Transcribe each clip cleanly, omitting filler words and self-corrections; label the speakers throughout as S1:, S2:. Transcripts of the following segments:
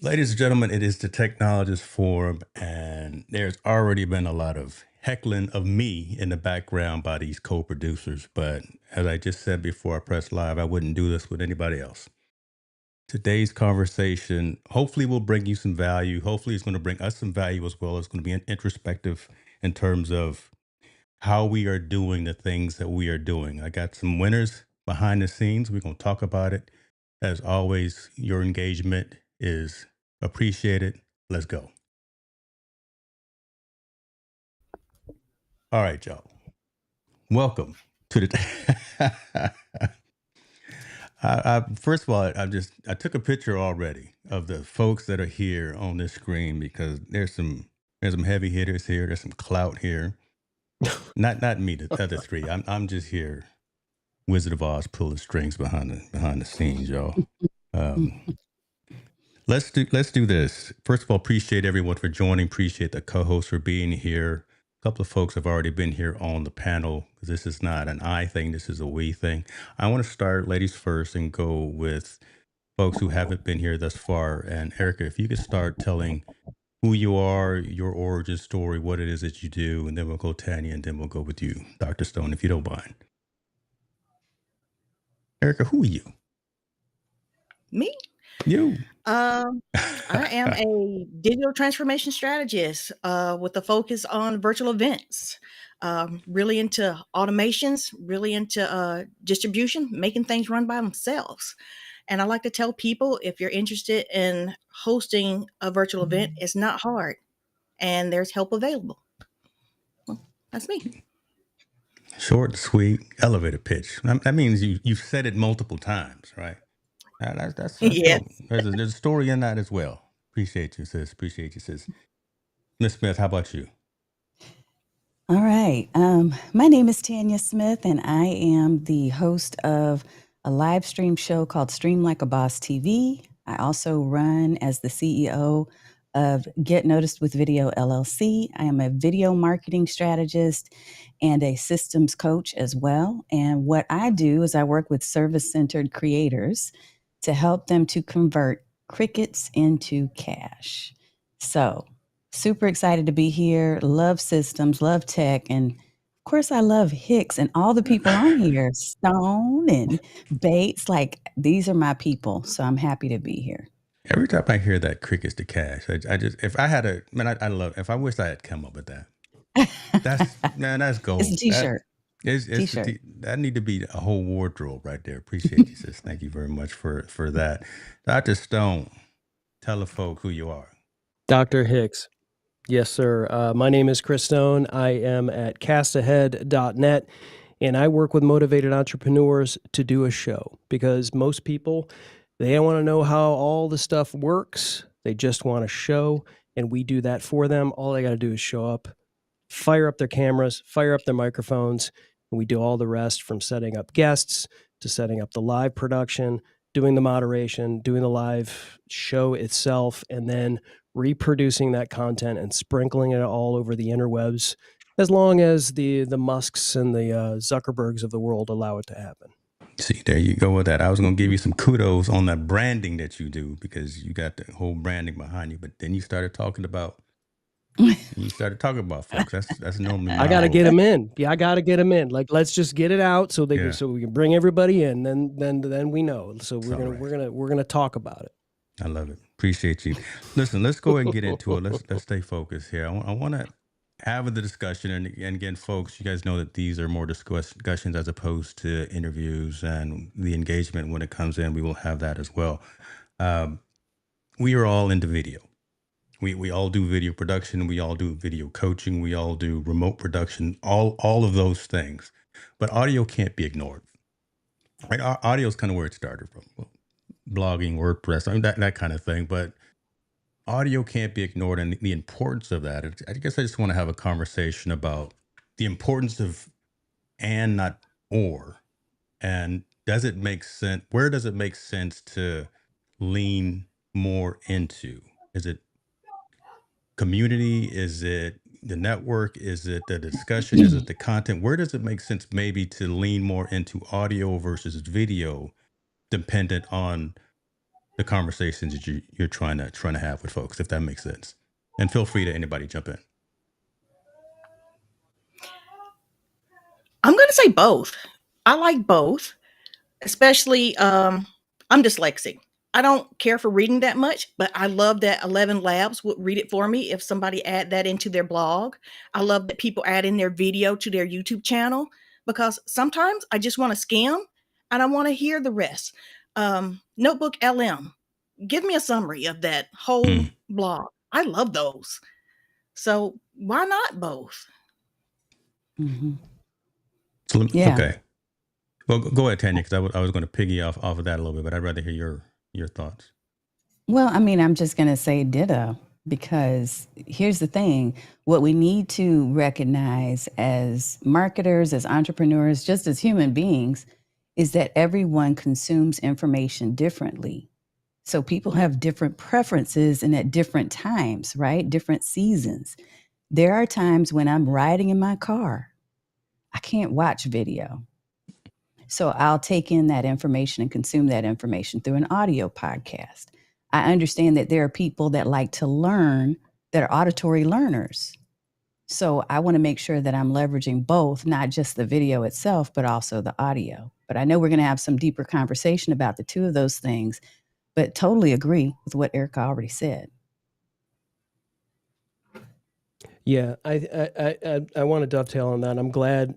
S1: Ladies and gentlemen, it is the Technologist Forum, and there's already been a lot of heckling of me in the background by these co-producers. But as I just said before I pressed live, I wouldn't do this with anybody else. Today's conversation hopefully will bring you some value. Hopefully, it's going to bring us some value as well. It's going to be an introspective in terms of how we are doing the things that we are doing. I got some winners behind the scenes. We're going to talk about it. As always, your engagement is appreciated. Let's go. All right, y'all. Welcome to the. First of all, I took a picture already of the folks that are here on this screen because there's some heavy hitters here. There's some clout here. Not me, the other three. I'm just here, Wizard of Oz, pulling strings behind the scenes, y'all. Um, let's do this. First of all, appreciate everyone for joining. Appreciate the co-hosts for being here. A couple of folks have already been here on the panel. This is not an I thing. This is a we thing. I want to start ladies first and go with folks who haven't been here thus far. And Erica, if you could start telling who you are, your origin story, what it is that you do, and then we'll go Tanya, and then we'll go with you, Dr. Stone, if you don't mind. Erica, who are you?
S2: Me?
S1: You.
S2: I am a digital transformation strategist with a focus on virtual events. Really into automations, really into distribution, making things run by themselves. And I like to tell people if you're interested in hosting a virtual event, it's not hard and there's help available. Well, that's me.
S1: Short, sweet, elevator pitch. That means you've said it multiple times, right? That's
S2: Yes.
S1: dope. There's a story in that as well. Appreciate you, sis. Appreciate you, sis. Miss Smith, how about you?
S3: All right. My name is Tanya Smith, and I am the host of a live stream show called Stream Like a Boss TV. I also run as the CEO of Get Noticed with Video LLC. I am a video marketing strategist and a systems coach as well. And what I do is I work with service centered creators to help them to convert crickets into cash. So, super excited to be here. Love systems, love tech, and of course, I love Hicks and all the people on here, Stone and Bates. Like, these are my people. So I'm happy to be here.
S1: Every time I hear that crickets to cash, I just if I had a man, I love. If I wish I had come up with that. That's
S3: It's a
S1: gold.
S3: t shirt. T-shirt.
S1: That need to be a whole wardrobe right there. Appreciate you, sis. Thank you very much for that, Dr. Stone. Tell the folk who you are.
S4: Dr. Hicks. Yes, sir. My name is Chris Stone. I am at castahead.net, and I work with motivated entrepreneurs to do a show because most people, they don't want to know how all the stuff works. They just want a show, and we do that for them. All they got to do is show up, fire up their cameras, fire up their microphones, and we do all the rest from setting up guests to setting up the live production, doing the moderation, doing the live show itself, and then reproducing that content and sprinkling it all over the interwebs, as long as the Musks and the Zuckerbergs of the world allow it to happen.
S1: See, there you go with that. I was going to give you some kudos on that branding that you do because you got the whole branding behind you, but then you started talking about folks. That's normally
S4: I got to get them in. Yeah, I got to get them in. Like, let's just get it out so they
S1: Yeah.
S4: so we can bring everybody in. Then we know. So
S1: It's
S4: we're
S1: all
S4: gonna
S1: right.
S4: we're gonna talk about it.
S1: I love it. Appreciate you. Listen, let's go ahead and get into it. Let's stay focused here. I want to have the discussion, and again, folks, you guys know that these are more discussions as opposed to interviews, and the engagement when it comes in, we will have that as well. We are all into video. We all do video production. We all do video coaching. We all do remote production. All of those things, but audio can't be ignored. Right? Audio is kind of where it started from. Well, blogging, WordPress, I mean, that kind of thing. But audio can't be ignored, and the importance of that. I guess I just want to have a conversation about the importance of and not or, and does it make sense? Where does it make sense to lean more into? Is it community? Is it the network? Is it the discussion? Is it the content? Where does it make sense maybe to lean more into audio versus video, dependent on the conversations that you're trying to have with folks, if that makes sense. And feel free to anybody jump in.
S2: I'm going to say both. I like both, especially I'm dyslexic. I don't care for reading that much, but I love that 11 Labs would read it for me if somebody add that into their blog. I love that people add in their video to their YouTube channel, because sometimes I just want to skim and I want to hear the rest. Notebook LM, give me a summary of that whole blog. I love those. So why not both?
S3: Mm-hmm.
S1: So
S3: Yeah.
S1: okay. Well, go ahead, Tanya, because I was going to piggy off of that a little bit, but I'd rather hear your thoughts.
S3: Well, I mean, I'm just going to say ditto, because here's the thing. What we need to recognize as marketers, as entrepreneurs, just as human beings, is that everyone consumes information differently. So people have different preferences and at different times, right? Different seasons. There are times when I'm riding in my car, I can't watch video. So I'll take in that information and consume that information through an audio podcast. I understand that there are people that like to learn, that are auditory learners. So I want to make sure that I'm leveraging both, not just the video itself, but also the audio. But I know we're going to have some deeper conversation about the two of those things, but totally agree with what Erica already said.
S4: Yeah, I want to dovetail on that. I'm glad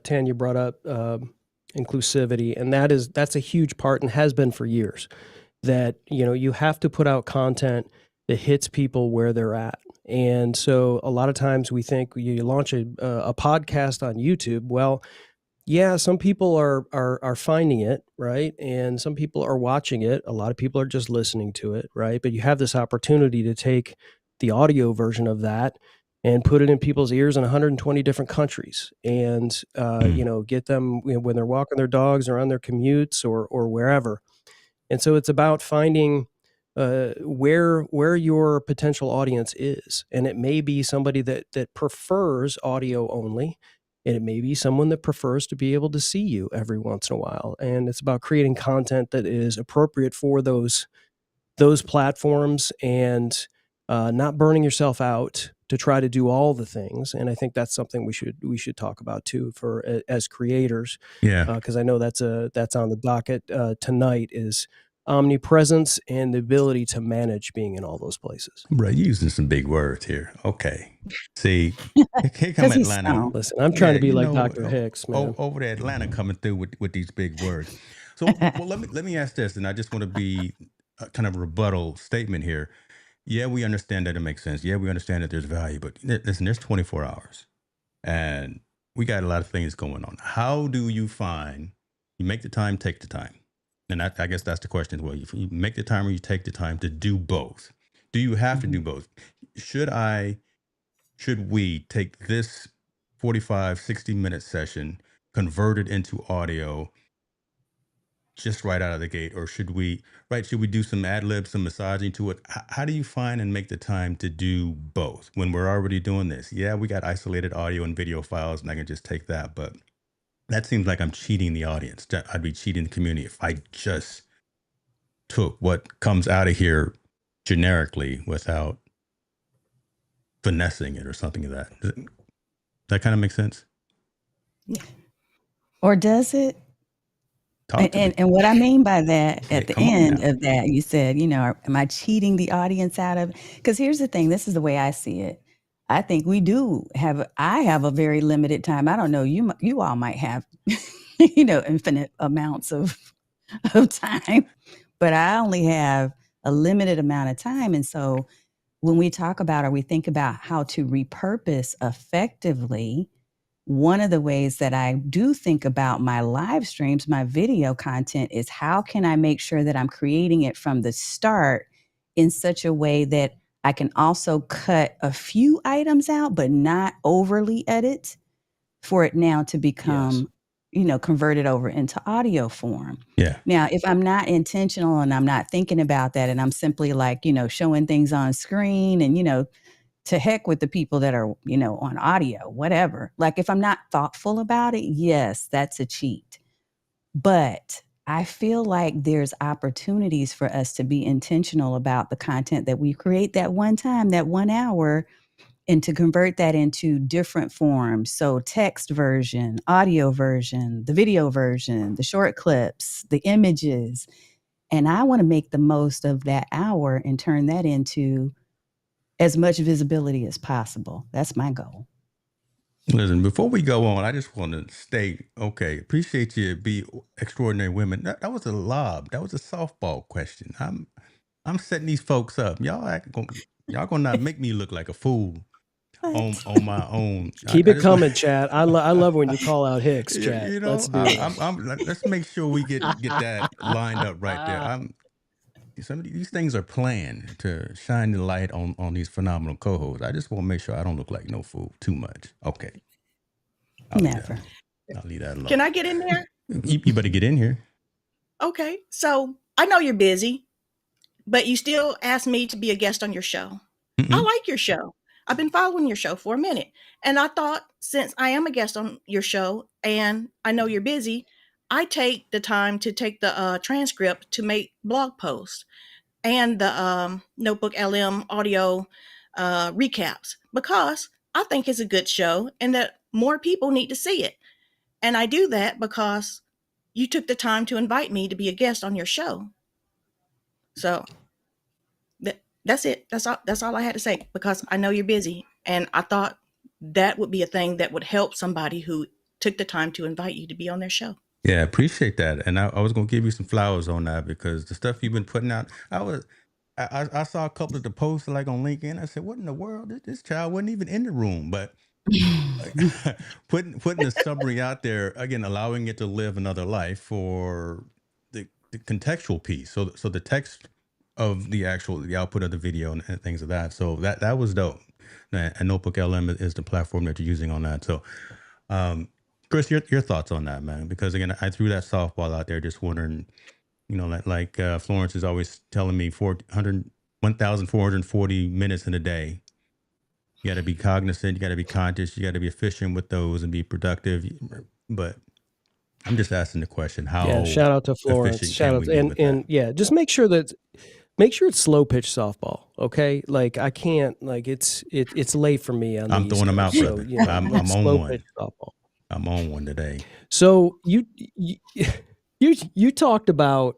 S4: Tanya brought up inclusivity, and that's a huge part and has been for years. That you have to put out content that hits people where they're at. And so a lot of times we think you launch a podcast on YouTube. Well, yeah, some people are finding it, right? And some people are watching it. A lot of people are just listening to it, right? But you have this opportunity to take the audio version of that and put it in people's ears in 120 different countries, and get them when they're walking their dogs or on their commutes or wherever. And so it's about finding where your potential audience is, and it may be somebody that prefers audio only. And it may be someone that prefers to be able to see you every once in a while. And it's about creating content that is appropriate for those platforms, and not burning yourself out to try to do all the things. And I think that's something we should talk about too, as creators.
S1: Yeah.
S4: Because I know that's on the docket tonight, is omnipresence and the ability to manage being in all those places.
S1: Right, using some big words here. Okay. See, here come
S3: 'Cause he's
S1: Atlanta.
S3: stoned.
S4: Listen, I'm trying to be like Dr. Hicks, man.
S1: Over to Atlanta coming through with these big words. So, well, let me ask this, and I just want to be a kind of rebuttal statement here. Yeah, we understand that it makes sense. Yeah, we understand that there's value, but listen, there's 24 hours, and we got a lot of things going on. How do you find you make the time, take the time? And I guess that's the question as well. You make the time or you take the time to do both. Do you have to do both? Should we take this 45, 60-minute session, convert it into audio just right out of the gate? Or should we do some ad libs, some massaging to it? How do you find and make the time to do both when we're already doing this? Yeah, we got isolated audio and video files, and I can just take that, but that seems like I'm cheating the audience. I'd be cheating the community if I just took what comes out of here generically without finessing it or something of that. Does that kind of make sense?
S3: Or does it?
S1: Talk to me.
S3: And what I mean by that,
S1: Yeah,
S3: at the
S1: come on
S3: end
S1: now.
S3: of that, you said, am I cheating the audience out of it? Because here's the thing, this is the way I see it. I think I have a very limited time. I don't know, you all might have, infinite amounts of time, but I only have a limited amount of time. And so when we talk about, or we think about how to repurpose effectively, one of the ways that I do think about my live streams, my video content, is how can I make sure that I'm creating it from the start in such a way that I can also cut a few items out, but not overly edit, for it now to become, converted over into audio form.
S1: Yeah.
S3: Now, if I'm not intentional and I'm not thinking about that, and I'm simply like, showing things on screen and, to heck with the people that are, on audio, whatever. Like if I'm not thoughtful about it, yes, that's a cheat. But I feel like there's opportunities for us to be intentional about the content that we create that one time, that 1 hour, and to convert that into different forms. So text version, audio version, the video version, the short clips, the images. And I want to make the most of that hour and turn that into as much visibility as possible. That's my goal.
S1: Listen, before we go on, I just want to state, okay, appreciate you, be extraordinary women. That was a lob. That was a softball question. I'm setting these folks up. Y'all gonna not make me look like a fool on my own.
S4: Keep
S1: I
S4: it
S1: just want,
S4: coming, Chad. I love when you call out Hicks, Chad.
S1: you
S4: Let's
S1: know,
S4: do it.
S1: let's make sure we get that lined up right there. Some of these things are planned to shine the light on these phenomenal co-hosts. I just want to make sure I don't look like no fool too much. Okay, I'll leave
S3: Never.
S1: I'll leave that alone.
S2: Can I get in there?
S1: You better get in here.
S2: Okay. So I know you're busy, but you still asked me to be a guest on your show. I
S1: Mm-mm.
S2: like your show. I've been following your show for a minute. And I thought, since I am a guest on your show and I know you're busy, I take the time to take the transcript to make blog posts and the Notebook LM audio recaps because I think it's a good show and that more people need to see it. And I do that because you took the time to invite me to be a guest on your show. So that's it. That's all I had to say because I know you're busy and I thought that would be a thing that would help somebody who took the time to invite you to be on their show.
S1: Yeah, appreciate that. And I was gonna give you some flowers on that because the stuff you've been putting out, I saw a couple of the posts like on LinkedIn. I said, what in the world? This child wasn't even in the room, but like, putting the summary out there again, allowing it to live another life for the contextual piece. So the text of the output of the video and things of that. So that was dope. And Notebook LM is the platform that you're using on that. So, Chris, your thoughts on that, man? Because again, I threw that softball out there, just wondering, like Florence is always telling me 1,440 minutes in a day. You got to be cognizant, you got to be conscious, you got to be efficient with those and be productive. But I'm just asking the question: how
S4: shout out to Florence.
S1: efficient
S4: Shout
S1: can
S4: out
S1: we
S4: to,
S1: be
S4: and
S1: with
S4: and
S1: that?
S4: yeah, just make sure it's slow pitch softball. Okay, like I can't like it's late for me on the
S1: I'm
S4: East
S1: throwing them out,
S4: Coast,
S1: brother.
S4: so
S1: I'm
S4: it's
S1: on
S4: slow
S1: one.
S4: pitch softball.
S1: I'm on one today.
S4: So you talked about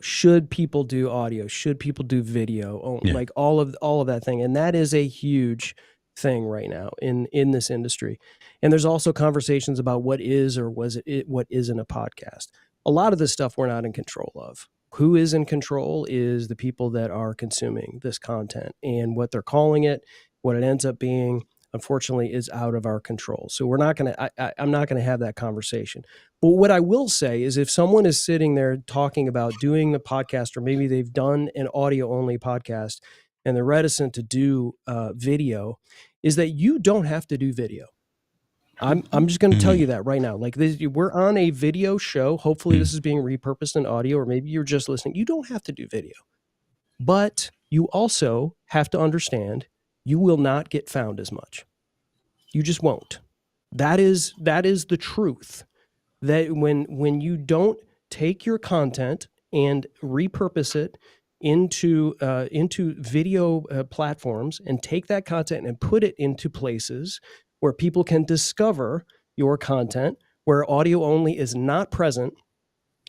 S4: should people do audio? Should people do video?
S1: Yeah.
S4: Like all of that thing, and that is a huge thing right now in this industry. And there's also conversations about what is or what isn't a podcast. A lot of this stuff we're not in control of. Who is in control is the people that are consuming this content, and what they're calling it, what it ends up being, unfortunately, is out of our control. So I'm not going to have that conversation. But what I will say is if someone is sitting there talking about doing the podcast, or maybe they've done an audio only podcast and they're reticent to do video, is that you don't have to do video. I'm just going to tell you that right now. Like we're on a video show. Hopefully this is being repurposed in audio, or maybe you're just listening. You don't have to do video, but you also have to understand you will not get found as much. You just won't. That is the truth. That when you don't take your content and repurpose it into video platforms and take that content and put it into places where people can discover your content, where audio only is not present,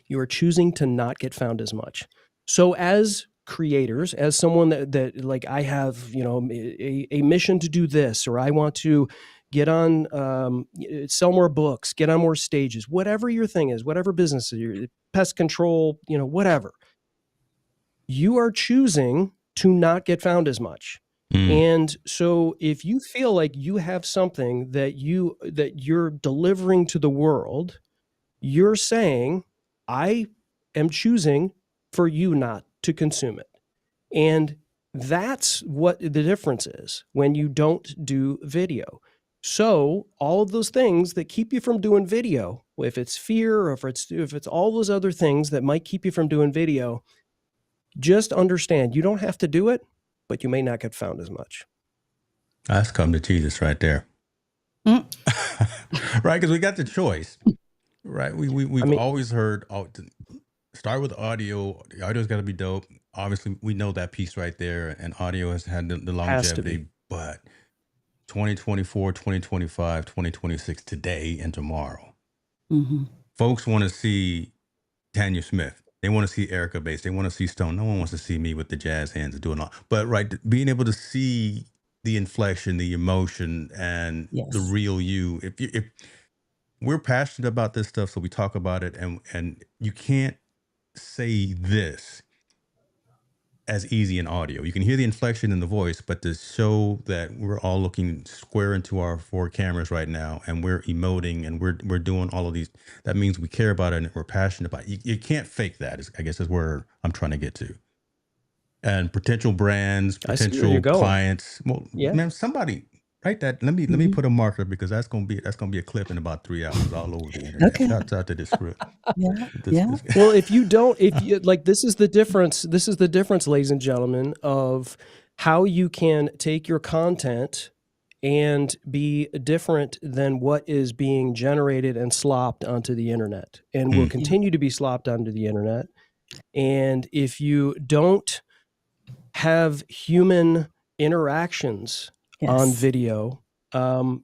S4: you are choosing to not get found as much. So as creators, as someone that like I have, a mission to do this, or I want to get on, sell more books, get on more stages, whatever your thing is, whatever business is, your pest control, whatever, you are choosing to not get found as much. And so if you feel like you have something that you're delivering to the world, you're saying, I am choosing for you not to consume it. And that's what the difference is when you don't do video. So all of those things that keep you from doing video, if it's fear, or if it's all those other things that might keep you from doing video, just understand you don't have to do it, but you may not get found as much.
S1: That's come to Jesus right there. Right, because we got the choice. Right.
S4: I
S1: We've
S4: mean,
S1: always heard, start with audio. The audio's got to be dope. Obviously, we know that piece right there, and audio has had the
S4: has to be.
S1: longevity. But 2024, 2025, 2026, today and tomorrow,
S3: Hmm.
S1: folks want to see Tanya Smith. They want to see Erica Bates. They want to see Stone. No one wants to see me with the jazz hands doing all. But right, being able to see the inflection, the emotion, and the
S3: Yes.
S1: real you. If we're passionate about this stuff, so we talk about it, and you can't say this as easy in audio. You can hear the inflection in the voice, but to show that we're all looking square into our four cameras right now, and we're emoting, and we're doing all of these, that means we care about it and we're passionate about it. You can't fake that. I guess is where I'm trying to get to. And potential brands,
S4: I see where you're
S1: potential
S4: going.
S1: clients. Well,
S4: Yeah.
S1: man, somebody write that. Let me put a marker, because that's gonna be a clip in about 3 hours all over the internet.
S3: Okay.
S1: Shouts out to this script.
S3: Yeah.
S1: This,
S3: Yeah.
S1: this.
S4: Well, if you don't, if you like, this is the difference. This is the difference, ladies and gentlemen, of how you can take your content and be different than what is being generated and slopped onto the internet, and will
S1: Mm.
S3: Yeah.
S4: continue to be slopped onto the internet. And if you don't have human interactions on
S3: Yes.
S4: video,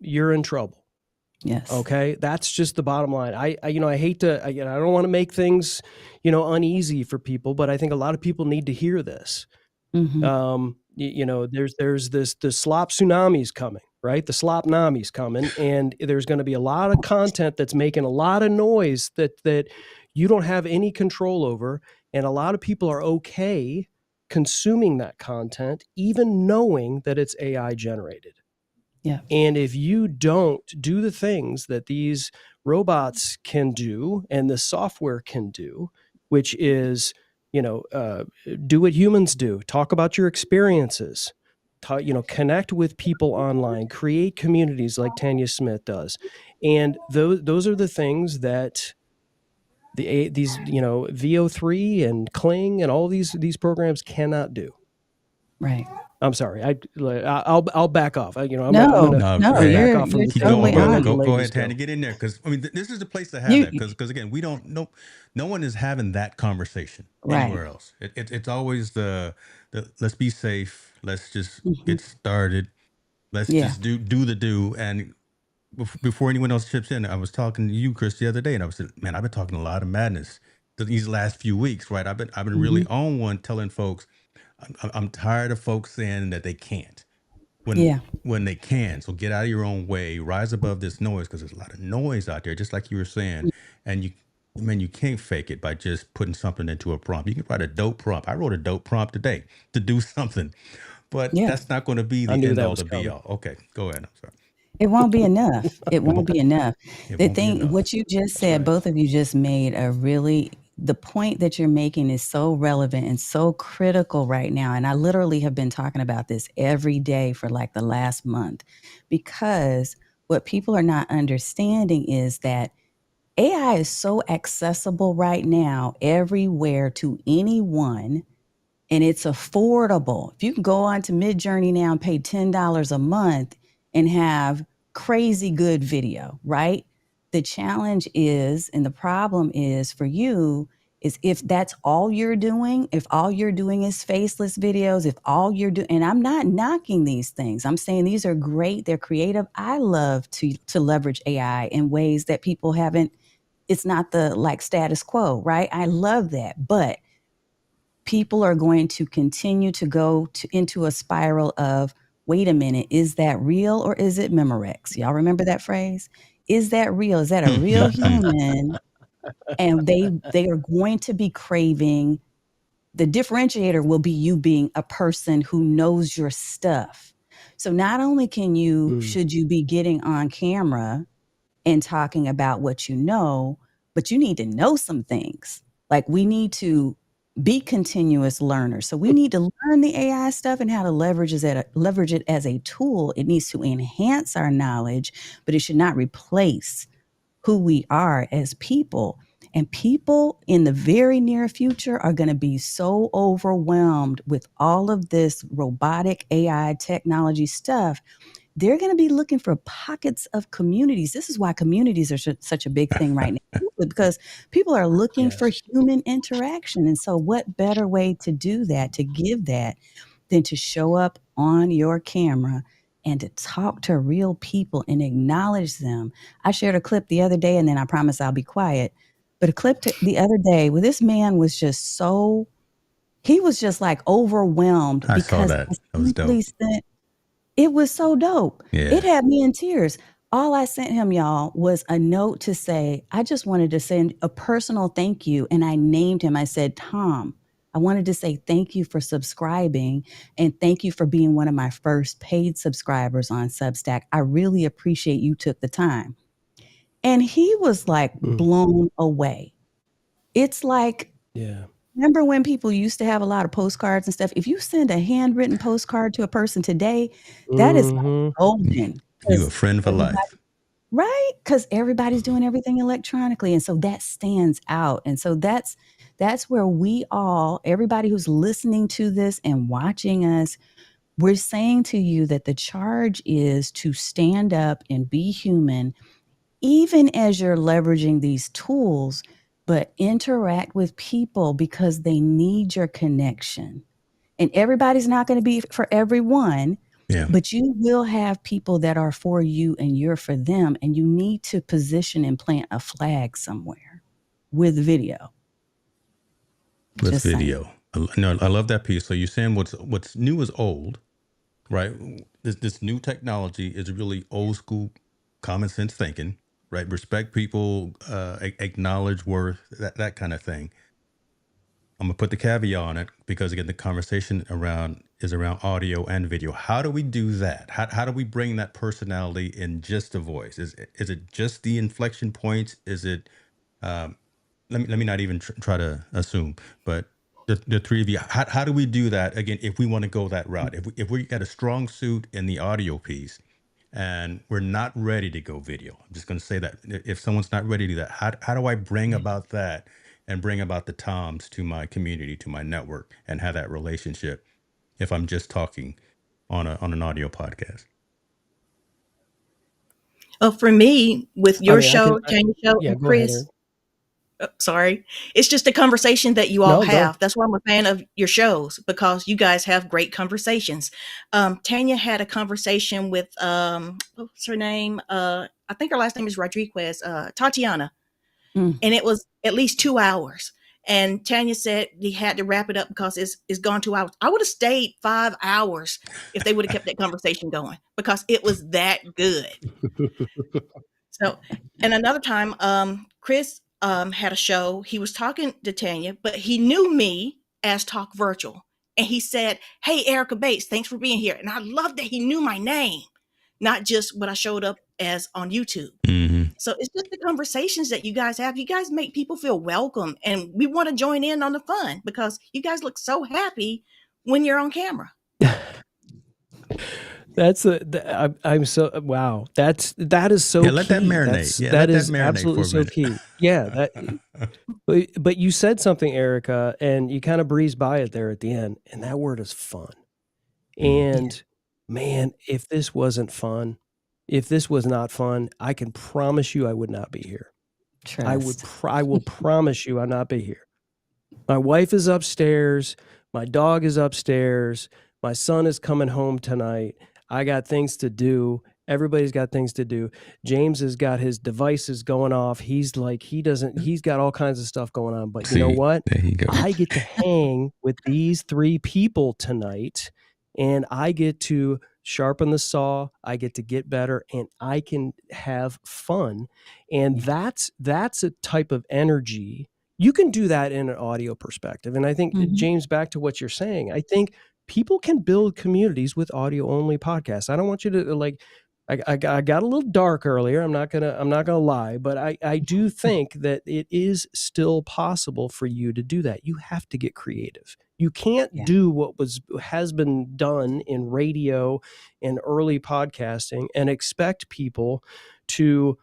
S4: you're in trouble.
S3: Yes.
S4: Okay, that's just the bottom line. I hate to, I don't want to make things, uneasy for people, but I think a lot of people need to hear this.
S3: Hmm.
S4: There's the slop tsunami's coming, right? The slop nami's coming, and there's going to be a lot of content that's making a lot of noise that you don't have any control over, and a lot of people are okay consuming that content, even knowing that it's AI generated.
S3: Yeah.
S4: And if you don't do the things that these robots can do and the software can do, which is, do what humans do, talk about your experiences, connect with people online, create communities like Tanya Smith does. And those are the things that these, VO3 and Kling and all these programs cannot do.
S3: Right.
S4: I'm sorry. I'll back off. I'm
S3: No,
S4: gonna
S1: No,
S3: no,
S1: hey,
S4: back off from
S3: you're
S4: the
S1: keep
S4: statement.
S1: going,
S3: totally
S4: I'm gonna
S1: brother.
S4: let
S3: on
S4: the
S3: it.
S1: Go
S4: ladies
S1: ahead, Tanny,
S4: go.
S1: get in there, because I mean, this is the place to have
S3: You
S1: that, because again, we don't no one is having that conversation
S3: right.
S1: anywhere else. It's always the let's be safe, let's just
S3: Hmm.
S1: get started, let's
S3: Yeah.
S1: just do the do. And before anyone else chips in, I was talking to you, Chris, the other day, and I was saying, man, I've been talking a lot of madness these last few weeks, right? I've been
S3: Hmm.
S1: really on one, telling folks I'm tired of folks saying that they can't when
S3: Yeah.
S1: when they can. So get out of your own way, rise above this noise, because there's a lot of noise out there, just like you were saying. And you can't fake it by just putting something into a prompt. You can write a dope prompt. I wrote a dope prompt today to do something, but
S3: Yeah.
S1: that's not going to be
S4: I
S1: the
S4: knew
S1: end
S4: that
S1: all
S4: was
S1: to be
S4: coming.
S1: all. Okay, go ahead. I'm sorry.
S3: It won't be enough. It
S1: It
S3: won't
S1: won't.
S3: be enough.
S1: It
S3: The
S1: won't be
S3: thing,
S1: enough.
S3: what you just
S1: That's
S3: said,
S1: right.
S3: both of you just made the point that you're making is so relevant and so critical right now. And I literally have been talking about this every day for like the last month, because what people are not understanding is that AI is so accessible right now everywhere to anyone, and it's affordable. If you can go on to Midjourney now and pay $10 a month and have crazy good video, right? The challenge is, and the problem is for you, is if that's all you're doing, if all you're doing is faceless videos, if all you're doing, and I'm not knocking these things, I'm saying these are great, they're creative. I love to leverage AI in ways that people haven't, it's not the like status quo, right? I love that. But people are going to continue to go into a spiral of, wait a minute, is that real or is it Memorex? Y'all remember that phrase? Is that real? Is that a real human? And they are going to be craving, the differentiator will be you being a person who knows your stuff. So not only should you be getting on camera and talking about what you know, but you need to know some things. Like we need to be continuous learners. So we need to learn the AI stuff and how to leverage it as a tool. It needs to enhance our knowledge, but it should not replace who we are as people. And people in the very near future are going to be so overwhelmed with all of this robotic AI technology stuff they're going to be looking for pockets of communities. This is why communities are such a big thing right now, because people are looking for human interaction. And so what better way to do that, to give that, than to show up on your camera and to talk to real people and acknowledge them. I shared a clip the other day, and then I promise I'll be quiet. But a clip the other day where this man was just he was just like overwhelmed
S1: I saw
S3: because
S1: that.
S3: I
S1: That was dope.
S3: simply sent, it was so dope.
S1: Yeah.
S3: It had me in tears. All I sent him, y'all, was a note to say, I just wanted to send a personal thank you. And I named him. I said, Tom, I wanted to say thank you for subscribing and thank you for being one of my first paid subscribers on Substack. I really appreciate you took the time. And he was like blown away. It's like, remember when people used to have a lot of postcards and stuff? If you send a handwritten postcard to a person today, that is like golden.
S1: You a friend for life.
S3: Right? Because everybody's doing everything electronically. And so that stands out. And so that's where we all, everybody who's listening to this and watching us, we're saying to you that the charge is to stand up and be human, even as you're leveraging these tools, but interact with people because they need your connection. And everybody's not going to be for everyone.
S1: Yeah.
S3: But you will have people that are for you and you're for them. And you need to position and plant a flag somewhere with video.
S1: With
S3: Just
S1: video. No, I love that piece. So you're saying what's new is old, right? This new technology is really old school common sense thinking, right? Respect people, acknowledge worth, that kind of thing. I'm gonna put the caveat on it because again, the conversation is around audio and video. How do we do that? How do we bring that personality in just the voice? Is it just the inflection points? Is it? Let me not even try to assume, but the three of you, how do we do that again? If we want to go that route, if we got a strong suit in the audio piece, and we're not ready to go video, I'm just going to say that if someone's not ready to do that, how do I bring about that and bring about the Toms to my community, to my network, and have that relationship if I'm just talking on an audio podcast?
S2: For me, with your show, James Show,
S4: Yeah,
S2: and
S4: go ahead,
S2: Chris,
S4: Eric.
S2: sorry, it's just a conversation that you all
S4: No, go.
S2: have. That's why I'm a fan of your shows, because you guys have great conversations. Tanya had a conversation with what's her name? I think her last name is Rodriguez, Tatiana, and it was at least 2 hours. And Tanya said he had to wrap it up because it's gone 2 hours. I would have stayed 5 hours if they would have kept that conversation going, because it was that good. So, and another time, Chris had a show. He was talking to Tanya, but he knew me as Talk Virtual. And he said, "Hey, Erica Bates, thanks for being here." And I love that he knew my name, not just what I showed up as on YouTube.
S1: Mm-hmm.
S2: So it's just the conversations that you guys have. You guys make people feel welcome, and we want to join in on the fun because you guys look so happy when you're on camera.
S4: I'm so wow. That is so key.
S1: Let that marinate.
S4: That is absolutely so key. Yeah. But you said something, Erica, and you kind of breezed by it there at the end, and that word is fun. And man, if this wasn't fun, if this was not fun, I can promise you I would not be here.
S3: Trust.
S4: I will promise you I'll not be here. My wife is upstairs. My dog is upstairs. My son is coming home tonight. I got things to do. Everybody's got things to do. James has got his devices going off. He's got all kinds of stuff going on. But you know what?
S1: There you go.
S4: I get to hang with these three people tonight, and I get to sharpen the saw. I get to get better, and I can have fun. And that's a type of energy. You can do that in an audio perspective. And I think, James, back to what you're saying, I think people can build communities with audio only podcasts. I don't want you to I got a little dark earlier. I'm not gonna lie, but I do think that it is still possible for you to do that. You have to get creative. You can't do what has been done in radio and early podcasting and expect people to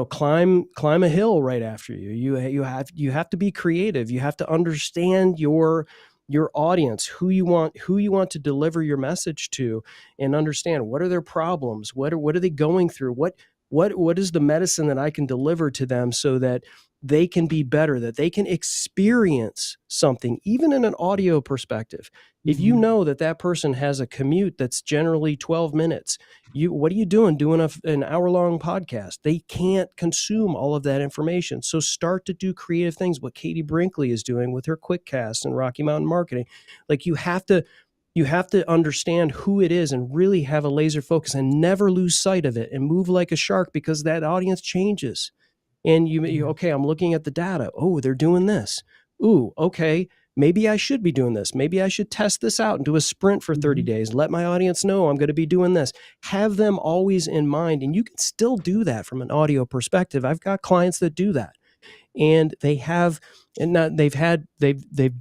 S4: climb a hill right after you. You have to be creative. You have to understand your your audience, who you want to deliver your message to, and understand what are their problems, what are they going through, what is the medicine that I can deliver to them so that they can be better, that they can experience something, even in an audio perspective. If you know that person has a commute that's generally 12 minutes, what are you doing an hour-long podcast? They can't consume all of that information. So start to do creative things, what Katie Brinkley is doing with her QuickCast and Rocky Mountain Marketing. Like you have to understand who it is and really have a laser focus and never lose sight of it and move like a shark, because that audience changes. And okay, I'm looking at the data. Oh, they're doing this. Ooh, okay, maybe I should be doing this. Maybe I should test this out and do a sprint for 30 days. Let my audience know I'm going to be doing this. Have them always in mind. And you can still do that from an audio perspective. I've got clients that do that. And they've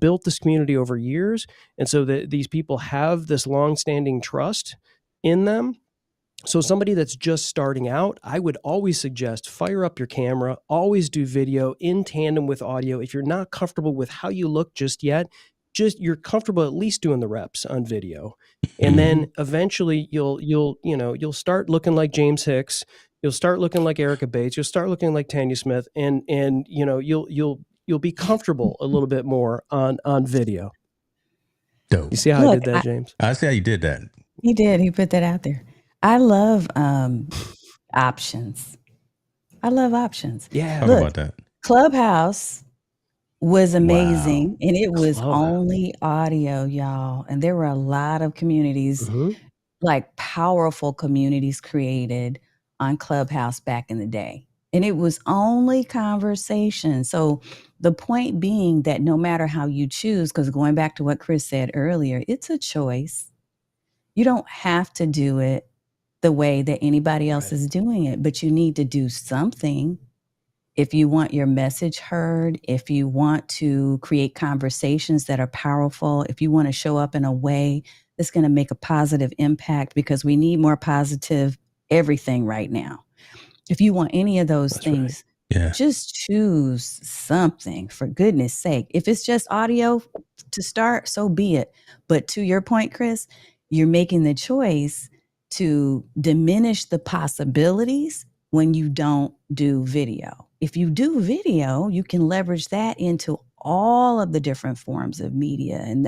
S4: built this community over years. And so these people have this longstanding trust in them. So somebody that's just starting out, I would always suggest fire up your camera, always do video in tandem with audio. If you're not comfortable with how you look just yet, you're comfortable at least doing the reps on video. And then eventually you'll start looking like James Hicks. You'll start looking like Erica Bates. You'll start looking like Tanya Smith, and you'll be comfortable a little bit more on video.
S1: Dope.
S4: You see how I did that, James?
S1: I see how you did that.
S3: He did. He put that out there. I love options. I love options.
S4: Yeah.
S1: Talk about that.
S3: Clubhouse was amazing,
S1: Wow.
S3: and it was
S4: Clubhouse.
S3: only audio, y'all. And there were a lot of communities, like powerful communities created on Clubhouse back in the day. And it was only conversation. So the point being that no matter how you choose, because going back to what Chris said earlier, it's a choice. You don't have to do it the way that anybody else is doing it, but you need to do something. If you want your message heard, if you want to create conversations that are powerful, if you want to show up in a way that's going to make a positive impact, because we need more positive everything right now. If you want any of those things, just choose something, for goodness sake. If it's just audio to start, so be it. But to your point, Chris, you're making the choice to diminish the possibilities when you don't do video. If you do video, you can leverage that into all of the different forms of media. And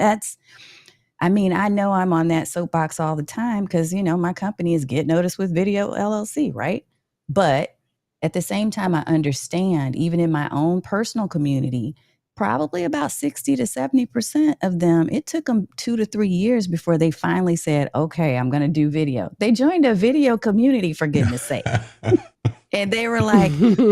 S3: I know I'm on that soapbox all the time because, my company is Get Noticed with Video LLC, right? But at the same time, I understand, even in my own personal community, probably about 60 to 70% of them, it took them 2 to 3 years before they finally said, okay, I'm going to do video. They joined a video community, for goodness sake. And they were like,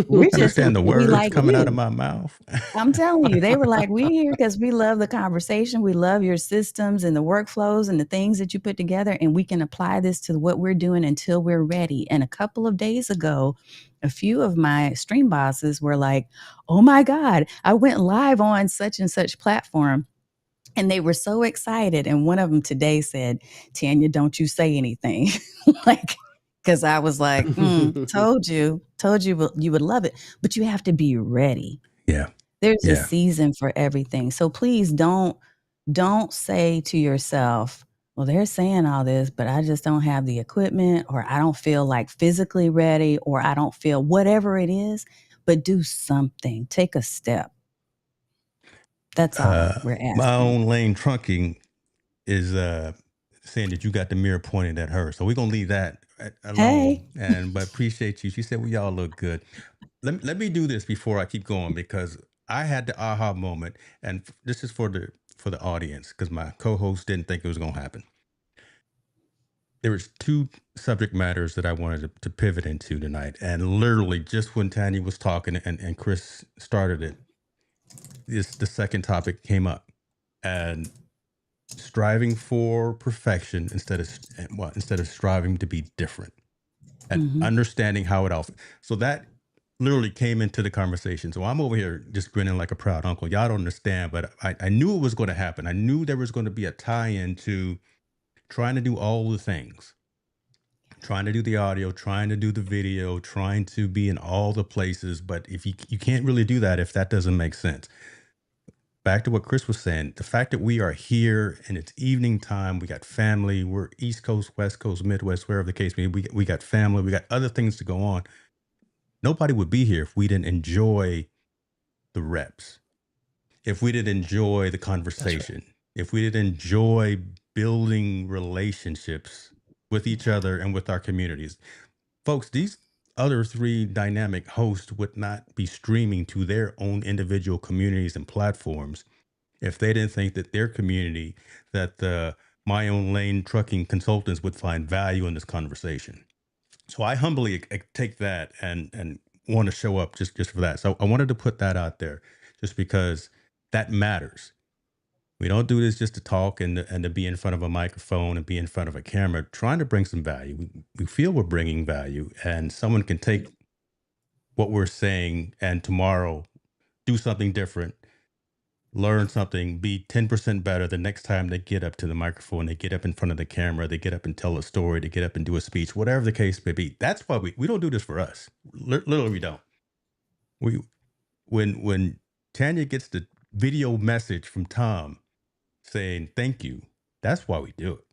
S3: we
S1: understand the words
S3: like
S1: coming
S3: you.
S1: out of my mouth.
S3: I'm telling you, they were like, we're here because we love the conversation. We love your systems and the workflows and the things that you put together. And we can apply this to what we're doing until we're ready. And a couple of days ago, a few of my stream bosses were like, oh my God, I went live on such and such platform. And they were so excited. And one of them today said, Tanya, don't you say anything. Because I was like, told you you would love it, but you have to be ready.
S1: Yeah.
S3: There's a season for everything. So please don't say to yourself, well, they're saying all this, but I just don't have the equipment, or I don't feel like physically ready, or I don't feel whatever it is, but do something. Take a step. That's all we're asking.
S1: My own Lane Trunking is saying that you got the mirror pointed at her. So we're going to leave that alone.
S3: Hey.
S1: But appreciate you. She said, we all look good. Let me do this before I keep going, because I had the aha moment, and this is for the audience, because my co-host didn't think it was going to happen. There was 2 subject matters that I wanted to pivot into tonight, and literally just when Tanya was talking and Chris started it, the second topic came up, and striving for perfection instead of striving to be different, and understanding how it all. So that literally came into the conversation. So I'm over here just grinning like a proud uncle. Y'all don't understand, but I knew it was going to happen. I knew there was going to be a tie-in to trying to do all the things, trying to do the audio, trying to do the video, trying to be in all the places. But if you can't really do that if that doesn't make sense. back to what Chris was saying, the fact that we are here and it's evening time, we got family, we're East Coast, West Coast, Midwest, wherever the case may be, we got family, we got other things to go on. Nobody would be here if we didn't enjoy the reps, if we didn't enjoy the conversation, if we didn't enjoy building relationships with each other and with our communities. Folks, these other three dynamic hosts would not be streaming to their own individual communities and platforms if they didn't think that their community, that the My Own Lane trucking consultants would find value in this conversation. So I humbly take that and want to show up just for that. So I wanted to put that out there just because that matters. We don't do this just to talk and to be in front of a microphone and be in front of a camera, trying to bring some value. We feel we're bringing value, and someone can take what we're saying and tomorrow do something different, learn something, be 10% better the next time they get up to the microphone, they get up in front of the camera, they get up and tell a story, they get up and do a speech, whatever the case may be. That's why we don't do this for us. Literally, we don't. When Tanya gets the video message from Tom saying thank you, that's why we do it.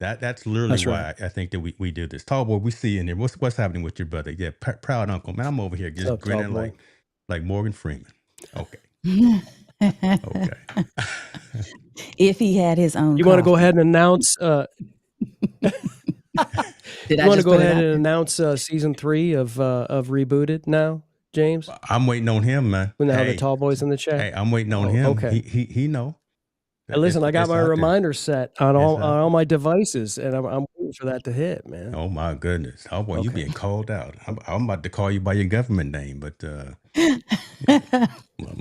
S1: That's literally
S4: That's
S1: why
S4: right.
S1: I think that we do this. Tall boy, we see in there. What's happening with your brother? Yeah, proud uncle, man. I'm over here just
S4: What's up, tall
S1: grinning
S4: boy?
S1: like Morgan Freeman. Okay. Okay.
S3: If he had his own
S4: You want to go
S3: coffee.
S4: ahead and announce?
S3: Did
S4: You
S3: I
S4: want to
S3: just
S4: go
S3: put it
S4: ahead
S3: out
S4: and
S3: there?
S4: announce season 3 of Rebooted now, James?
S1: I'm waiting on him, man.
S4: Now the
S1: Hey,
S4: tall boy's in the chat.
S1: hey, I'm waiting on
S4: Oh,
S1: him.
S4: okay.
S1: He know.
S4: Hey, listen, I got
S1: It's
S4: my
S1: out there.
S4: reminder set on
S1: It's
S4: all
S1: out there.
S4: my devices, and I'm waiting for that to hit, man.
S1: Oh my goodness. Oh boy, you
S3: Okay.
S1: being called out. I'm about to call you by your government name, but I'm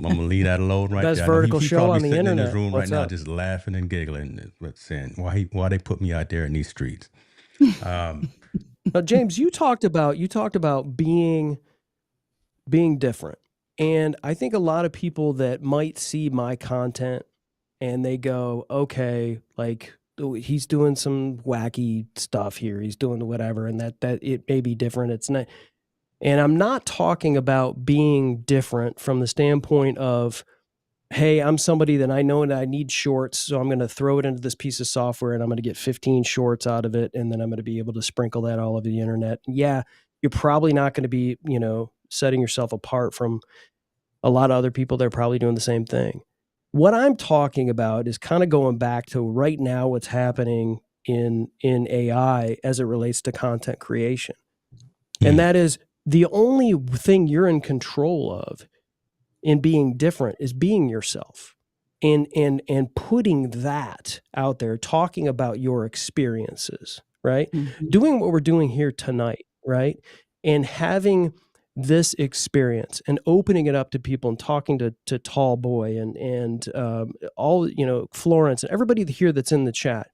S1: gonna leave that alone right
S4: Best
S1: there. I know
S4: vertical
S1: he
S4: show
S1: probably
S4: on the
S1: sitting in his
S4: internet.
S1: room
S4: What's
S1: right now
S4: up?
S1: just laughing and giggling, but saying why they put me out there in these streets.
S4: Now, James, you talked about being different, and I think a lot of people that might see my content and they go, okay, like, oh, he's doing some wacky stuff here, he's doing whatever, and that it may be different. It's not, and I'm not talking about being different from the standpoint of, hey, I'm somebody that I know and I need shorts, so I'm going to throw it into this piece of software and I'm going to get 15 shorts out of it, and then I'm going to be able to sprinkle that all over the internet. Yeah, you're probably not going to be, setting yourself apart from a lot of other people that are probably doing the same thing. What I'm talking about is kind of going back to right now what's happening in AI as it relates to content creation. And that is the only thing you're in control of in being different is being yourself and putting that out there, talking about your experiences, right?
S3: Mhm.
S4: Doing what we're doing here tonight, right? And having this experience and opening it up to people and talking to Tall Boy and all, Florence and everybody here that's in the chat.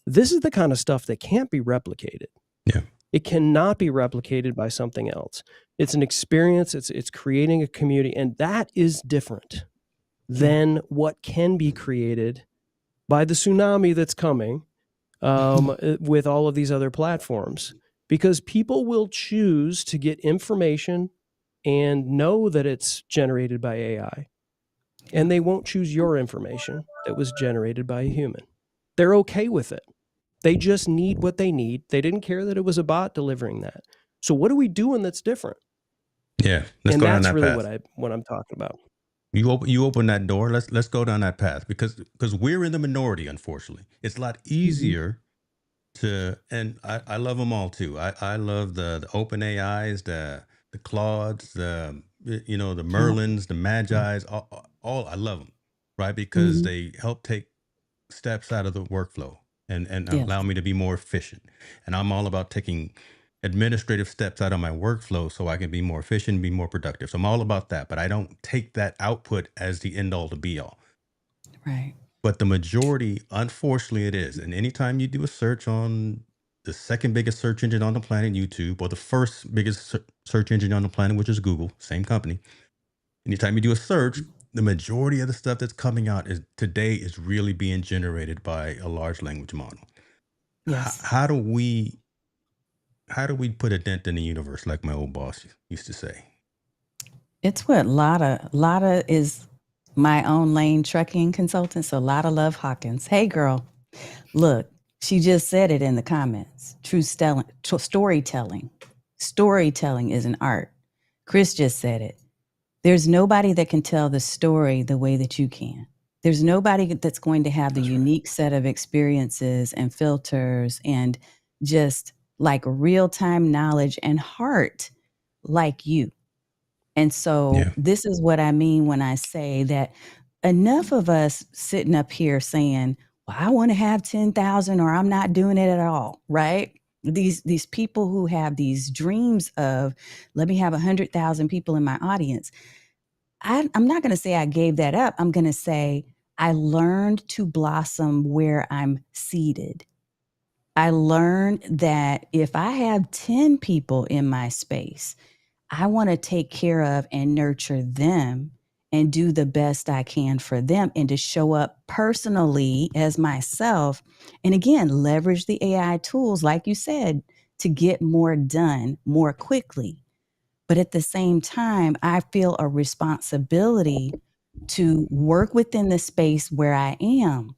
S4: This is the kind of stuff that can't be replicated.
S1: Yeah.
S4: It cannot be replicated by something else. It's an experience. It's creating a community, and that is different than what can be created by the tsunami that's coming with all of these other platforms, because people will choose to get information and know that it's generated by AI, and they won't choose your information that was generated by a human. They're okay with it. They just need what they need. They didn't care that it was a bot delivering that. So what are we doing that's different?
S1: Yeah. Let's
S4: And
S1: go down
S4: that's
S1: that
S4: really
S1: path.
S4: what I'm talking about.
S1: You open that door. Let's go down that path because we're in the minority. Unfortunately, it's a lot easier to, and I love them all too. I love the open AIs, the Claudes, the the Merlins, the Magi's. All I love them, right? Because they help take steps out of the workflow and
S3: Yes.
S1: allow me to be more efficient. And I'm all about taking administrative steps out of my workflow so I can be more efficient, be more productive. So I'm all about that, but I don't take that output as the end all to be all.
S3: Right.
S1: But the majority, unfortunately, it is. And anytime you do a search on the second biggest search engine on the planet, YouTube, or the first biggest search engine on the planet, which is Google, same company. Anytime you do a search, the majority of the stuff that's coming out today is really being generated by a large language model.
S3: Yes.
S1: How do we put a dent in the universe, like my old boss used to say?
S3: It's what Lotta is my own lane trucking consultant. So Lotta Love Hawkins. Hey, girl. Look, she just said it in the comments. Storytelling. Storytelling is an art. Chris just said it. There's nobody that can tell the story the way that you can. There's nobody that's going to have the
S1: That's right.
S3: unique set of experiences and filters and just like real-time knowledge and heart like you. And so
S1: Yeah.
S3: this is what I mean when I say that enough of us sitting up here saying, well, I want to have 10,000 or I'm not doing it at all, right? These people who have these dreams of, let me have 100,000 people in my audience. I'm not going to say I gave that up. I'm going to say I learned to blossom where I'm seated. I learned that if I have 10 people in my space, I want to take care of and nurture them and do the best I can for them and to show up personally as myself. And again, leverage the AI tools, like you said, to get more done more quickly. But at the same time, I feel a responsibility to work within the space where I am.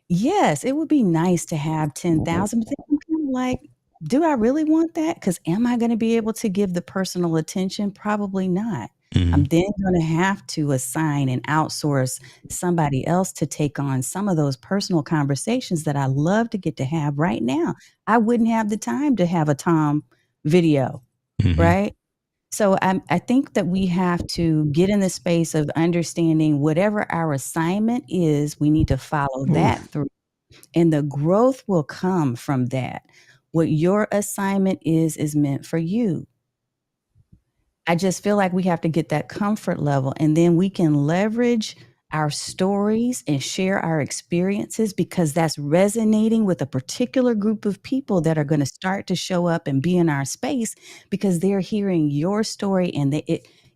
S3: Yes, it would be nice to have 10,000, but then I'm kind of like, do I really want that? Because am I going to be able to give the personal attention? Probably not. I'm
S1: Hmm.
S3: then going to have to assign and outsource somebody else to take on some of those personal conversations that I love to get to have right now. I wouldn't have the time to have a Tom video,
S1: Hmm.
S3: right? So I think that we have to get in the space of understanding whatever our assignment is, we need to follow
S1: Ooh.
S3: that through. And the growth will come from that. What your assignment is meant for you. I just feel like we have to get that comfort level and then we can leverage our stories and share our experiences because that's resonating with a particular group of people that are going to start to show up and be in our space because they're hearing your story and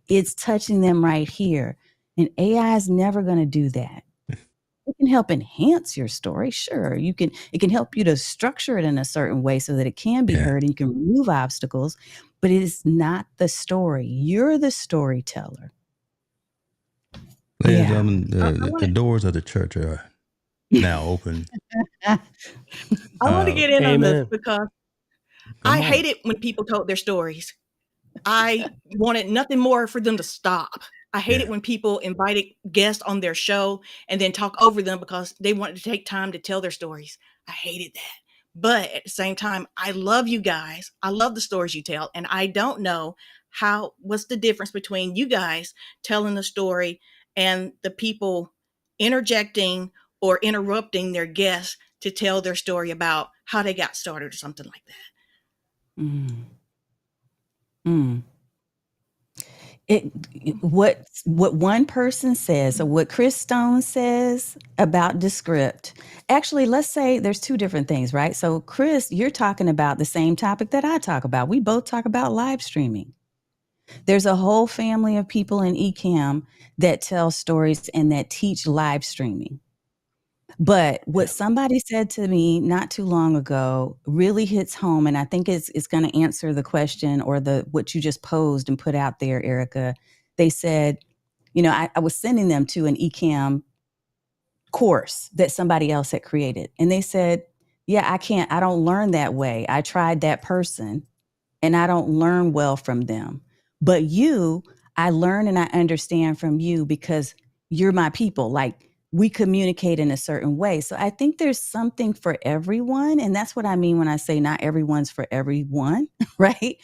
S3: it's touching them right here. And AI is never going to do that. It can help enhance your story, sure. It can help you to structure it in a certain way so that it can be
S1: Yeah.
S3: heard and you can remove obstacles, but it is not the story. You're the storyteller.
S1: Ladies and
S3: Yeah.
S1: gentlemen,
S2: I
S1: the
S2: want
S1: doors of the church are now open.
S2: to
S1: Uh,
S2: get in on this
S4: Amen.
S2: because I
S1: come on.
S2: hate it when people told their stories. I wanted nothing more for them to stop. I hate it
S1: Yeah.
S2: when people invited guests on their show and then talk over them because they wanted to take time to tell their stories. I hated that. But at the same time, I love you guys. I love the stories you tell. And I don't know what's the difference between you guys telling the story and the people interjecting or interrupting their guests to tell their story about how they got started or something like that.
S3: Mm. Mm. What one person says or what Chris Stone says about Descript. Actually, let's say there's two different things, right? So Chris, you're talking about the same topic that I talk about. We both talk about live streaming. There's a whole family of people in eCam that tell stories and that teach live streaming. But what
S1: Yeah.
S3: somebody said to me not too long ago really hits home, and I think it's going to answer the question or what you just posed and put out there, Erica. They said, I was sending them to an eCam course that somebody else had created, and they said, "Yeah, I don't learn that way. I tried that person, and I don't learn well from them. But I learn and I understand from you because you're my people. Like we communicate in a certain way." So I think there's something for everyone. And that's what I mean when I say not everyone's for everyone, right?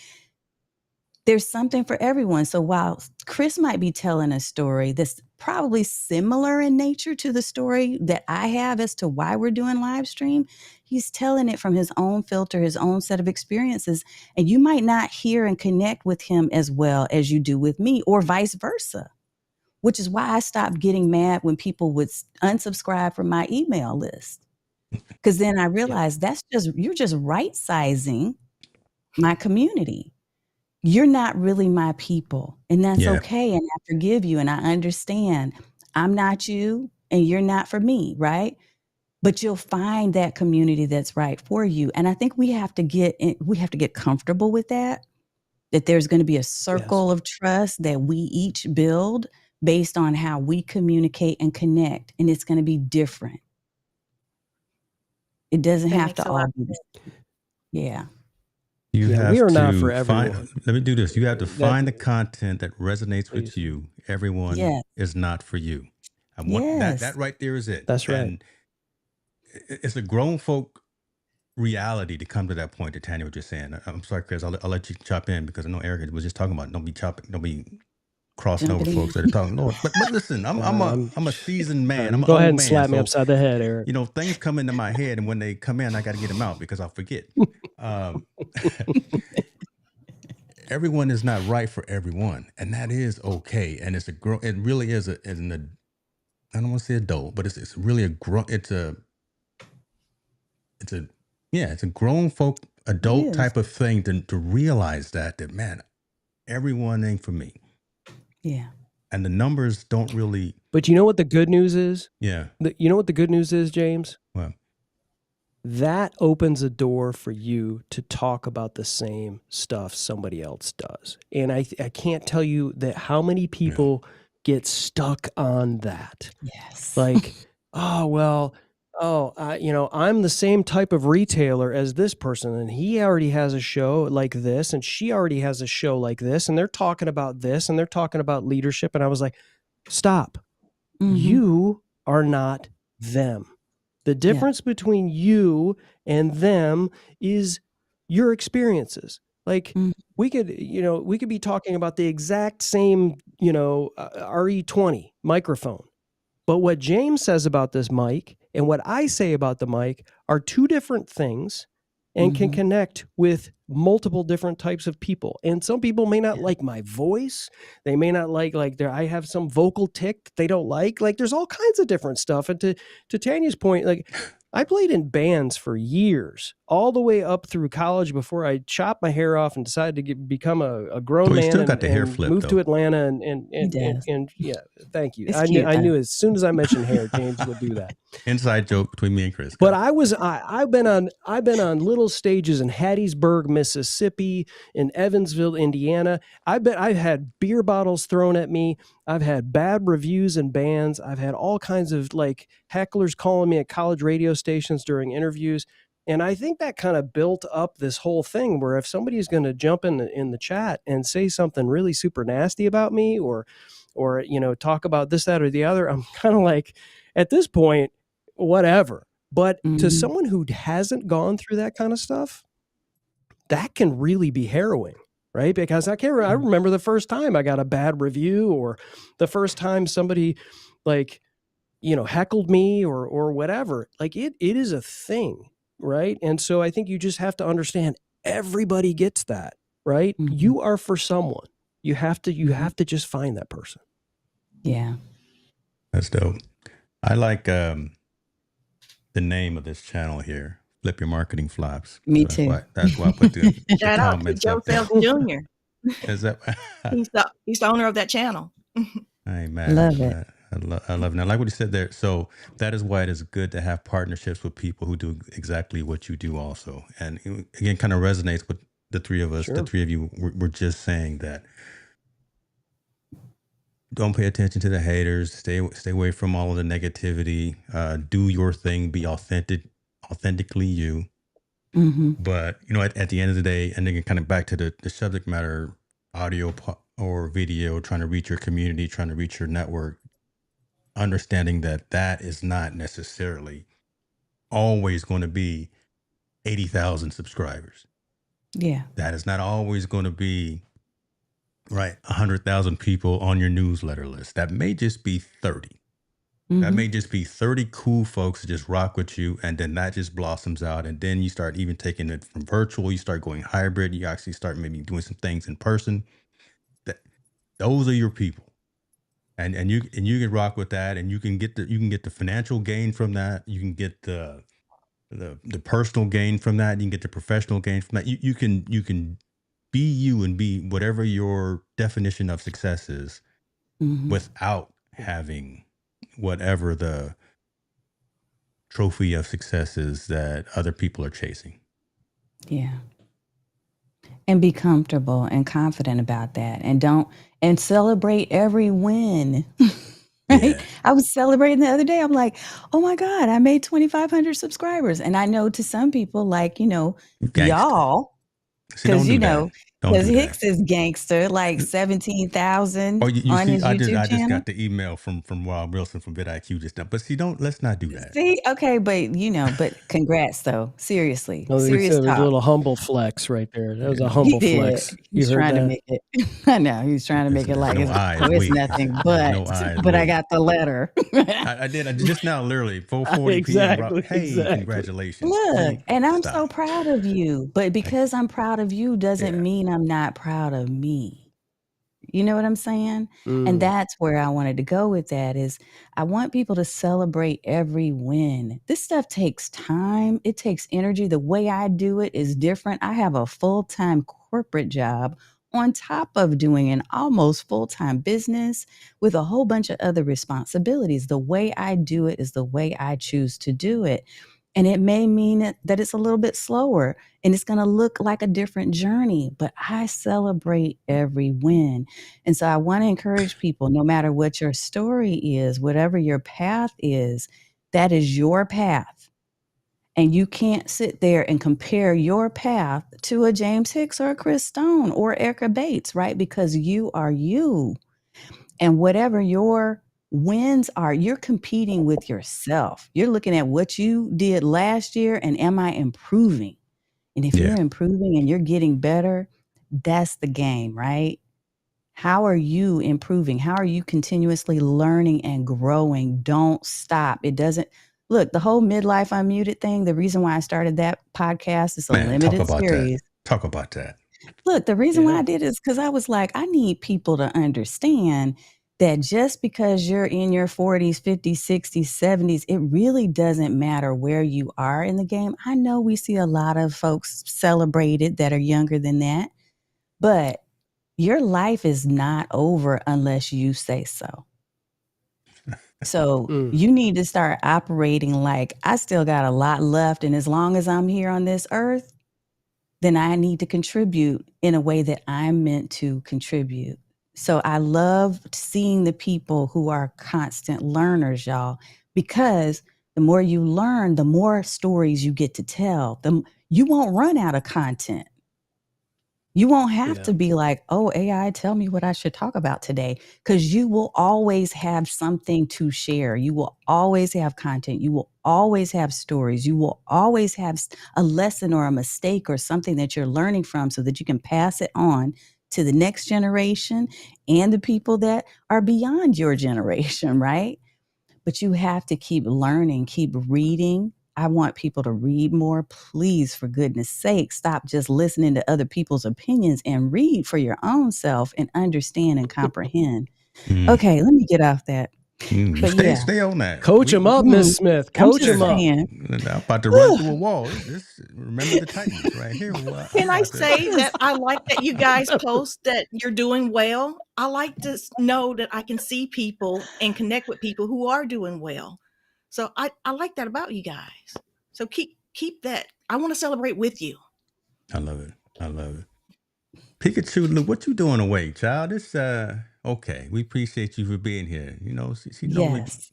S3: There's something for everyone. So while Chris might be telling a story that's probably similar in nature to the story that I have as to why we're doing live stream, he's telling it from his own filter, his own set of experiences. And you might not hear and connect with him as well as you do with me, or vice versa, which is why I stopped getting mad when people would unsubscribe from my email list. Because then I
S4: Yeah.
S3: realized you're just right sizing my community. You're not really my people, and that's
S1: Yeah.
S3: okay, and I forgive you, and I understand. I'm not you, and you're not for me, right? But you'll find that community that's right for you, and I think we have to get comfortable with that there's gonna be a
S4: Yes.
S3: circle of trust that we each build based on how we communicate and connect, and it's going to be different. It doesn't
S2: That
S3: have
S2: makes
S3: to
S2: a lot
S3: all
S2: of
S3: be the
S2: sense.
S3: same. Yeah.
S1: You
S4: Yeah, we
S1: have
S4: are not for
S1: to find,
S4: everyone.
S1: let me do this. You have to
S4: That
S1: find the content that resonates with
S4: please.
S1: you. Everyone
S3: Yes.
S1: is not for you. I want that
S3: Yes.
S1: right there is it.
S4: That's right.
S1: And it's a grown folk reality to come to that point that Tanya was just saying. I'm sorry, Chris, I'll let you chop in because I know Eric was just talking about don't be crossing over
S3: Jumping
S1: folks that
S3: in.
S1: are talking. Lord, but listen, I'm a seasoned man. I'm an
S4: Go ahead
S1: old
S4: and
S1: man.
S4: slap me
S1: So
S4: upside the head, Eric.
S1: things come into my head, and when they come in, I got to get them out because I'll forget. Everyone is not right for everyone, and that is okay. And it's it really is I don't want to say adult, but it's really it's a grown folk adult
S3: It is.
S1: type of thing to realize that man, everyone ain't for me,
S3: Yeah.
S1: and the numbers don't really.
S4: But you know what the good news is?
S1: Yeah.
S4: You know what the good news is, James?
S1: Well,
S4: That opens a door for you to talk about the same stuff somebody else does. And I can't tell you that how many people get stuck on that.
S3: Yes.
S4: Like, oh, well, I'm the same type of retailer as this person, and he already has a show like this, and she already has a show like this, and they're talking about this, and they're talking about leadership. And I was like, stop. You are not them. The difference between you and them is your experiences. Like we could be talking about the exact same, RE20 microphone. But what James says about this mic and what I say about the mic are two different things and can connect with multiple different types of people. And some people may not like my voice. They may not like I have some vocal tick they don't like. Like there's all kinds of different stuff. And to Tanya's point, like I played in bands for years, all the way up through college before I chopped my hair off and decided to become a grown man
S1: still got the hair
S4: and
S1: flip,
S4: move to
S1: though.
S4: Atlanta
S3: He does.
S4: and yeah, thank you.
S3: It's
S4: I
S3: cute,
S4: knew
S3: though.
S4: as soon as I mentioned hair, James would do that.
S1: Inside joke between me and Chris.
S4: But I've been on little stages in Hattiesburg, Mississippi, in Evansville, Indiana. I've had beer bottles thrown at me. I've had bad reviews in bands. I've had all kinds of like hecklers calling me at college radio stations during interviews. And I think that kind of built up this whole thing where if somebody's going to jump in the chat and say something really super nasty about me or talk about this, that, or the other, I'm kind of like, at this point, whatever. But to someone who hasn't gone through that kind of stuff, that can really be harrowing, right? Because I remember the first time I got a bad review or the first time somebody heckled me or whatever. Like it is a thing, right? And so I think you just have to understand everybody gets that, right? You are for someone. You have to just find that person.
S3: Yeah.
S1: That's dope. I like the name of this channel here, Flip Your Marketing Flops.
S3: Me
S1: So
S3: too.
S1: That's why I put the
S2: Shout out to
S1: comments up there.
S2: Joseph Jr.
S1: Is that?
S2: He's the owner of that channel.
S1: I ain't mad.
S3: Love it.
S1: I love it. I like what you said there. So that is why it is good to have partnerships with people who do exactly what you do also. And again, kind of resonates with the three of us.
S4: Sure.
S1: The three of you were just saying that. Don't pay attention to the haters. Stay away from all of the negativity. Do your thing. Be authentically you. But at the end of the day, and then kind of back to the subject matter, audio or video, trying to reach your community, trying to reach your network, understanding that is not necessarily always going to be 80,000 subscribers.
S3: Yeah.
S1: That is not always going to be 100,000 people on your newsletter list. That may just be 30. That may just be 30 cool folks that just rock with you, and then that just blossoms out, and then you start even taking it from virtual. You start going hybrid. You actually start maybe doing some things in person. Those are your people, and you can rock with that, and you can get the financial gain from that. You can get the personal gain from that. You can get the professional gain from that. You can be you and be whatever your definition of success is, without having whatever the trophy of success is that other people are chasing.
S3: Yeah. and be comfortable and confident about that, and celebrate every win. Right?
S1: Yeah.
S3: I was celebrating the other day. I'm like, oh my God, I made 2,500 subscribers. And I know to some people, like,
S1: You gangster.
S3: y'all,
S1: See, don't
S3: because,
S1: do that. Don't
S3: because
S1: do that.
S3: Hicks is gangster, like 17,000
S1: Oh, you
S3: on
S1: see,
S3: his
S1: I just
S3: YouTube channel.
S1: got the email from Rob Wilson from vidIQ just now. But see, let's not do that.
S3: See, okay, but congrats though. Seriously,
S4: No,
S3: serious
S4: it was a
S3: talk.
S4: little humble flex right there. That was a
S1: Yeah.
S3: He
S4: humble
S3: did.
S4: flex.
S3: He was
S4: You heard
S3: trying to
S4: that?
S3: make it. I know he was trying to make it
S1: There's
S3: like
S1: no
S3: it's,
S1: I,
S3: oh,
S1: it's
S3: it's
S1: we.
S3: nothing,
S1: There's no I, it's
S3: but I
S1: we.
S3: got the letter.
S1: I did. I just now, literally, 4:40 p.m. Rob, hey,
S4: Exactly.
S1: congratulations.
S3: Look,
S1: See,
S3: and I'm so
S1: stop.
S3: proud of you. But because I'm proud of you doesn't
S1: Yeah.
S3: mean I'm not proud of me. You know what I'm saying? And
S4: Mm.
S3: that's where I wanted to go with that is I want people to celebrate every win. This stuff takes time. It takes energy. The way I do it is different. I have a full-time corporate job on top of doing an almost full-time business with a whole bunch of other responsibilities. The way I do it is the way I choose to do it. And it may mean that it's a little bit slower and it's going to look like a different journey, but I celebrate every win. And so I want to encourage people, no matter what your story is, whatever your path is, that is your path. And you can't sit there and compare your path to a James Hicks or a Chris Stone or Erica Bates, right? Because you are you. And whatever your wins are, you're competing with yourself. You're looking at what you did last year and am I improving? And if
S1: Yeah.
S3: you're improving and you're getting better, that's the game, right? How are you improving? How are you continuously learning and growing? Don't stop. It doesn't look, the whole midlife unmuted thing. The reason why I started that podcast is a
S1: Man, talk
S3: limited
S1: about that.
S3: series.
S1: Talk about that.
S3: Look, the reason why
S4: Yeah.
S3: I did is because I was like, I need people to understand that just because you're in your 40s, 50s, 60s, 70s, it really doesn't matter where you are in the game. I know we see a lot of folks celebrated that are younger than that, but your life is not over unless you say so. So
S4: Mm.
S3: you need to start operating like I still got a lot left. And as long as I'm here on this earth, then I need to contribute in a way that I'm meant to contribute. So I love seeing the people who are constant learners, y'all, because the more you learn, the more stories you get to tell. You won't run out of content. You won't have
S4: Yeah.
S3: to be like, oh, AI, tell me what I should talk about today, because you will always have something to share. You will always have content. You will always have stories. You will always have a lesson or a mistake or something that you're learning from so that you can pass it on to the next generation and the people that are beyond your generation, right? But you have to keep learning, keep reading. I want people to read more. Please, for goodness sake, stop just listening to other people's opinions and read for your own self and understand and comprehend.
S1: Mm.
S3: Okay, let me get off that. But yeah,
S1: Stay on that.
S4: Coach him up, Miss Smith.
S3: I'm
S4: Coach
S3: just
S4: him up.
S3: saying.
S1: I'm about to run through a wall. Remember the Titans right here.
S2: Can I say that I like that you guys post that you're doing well? I like to know that I can see people and connect with people who are doing well. So I like that about you guys. So keep that. I want to celebrate with you.
S1: I love it. I love it. Pikachu, look, what you doing away, child? It's okay. We appreciate you for being here. You know, she normally
S3: Yes.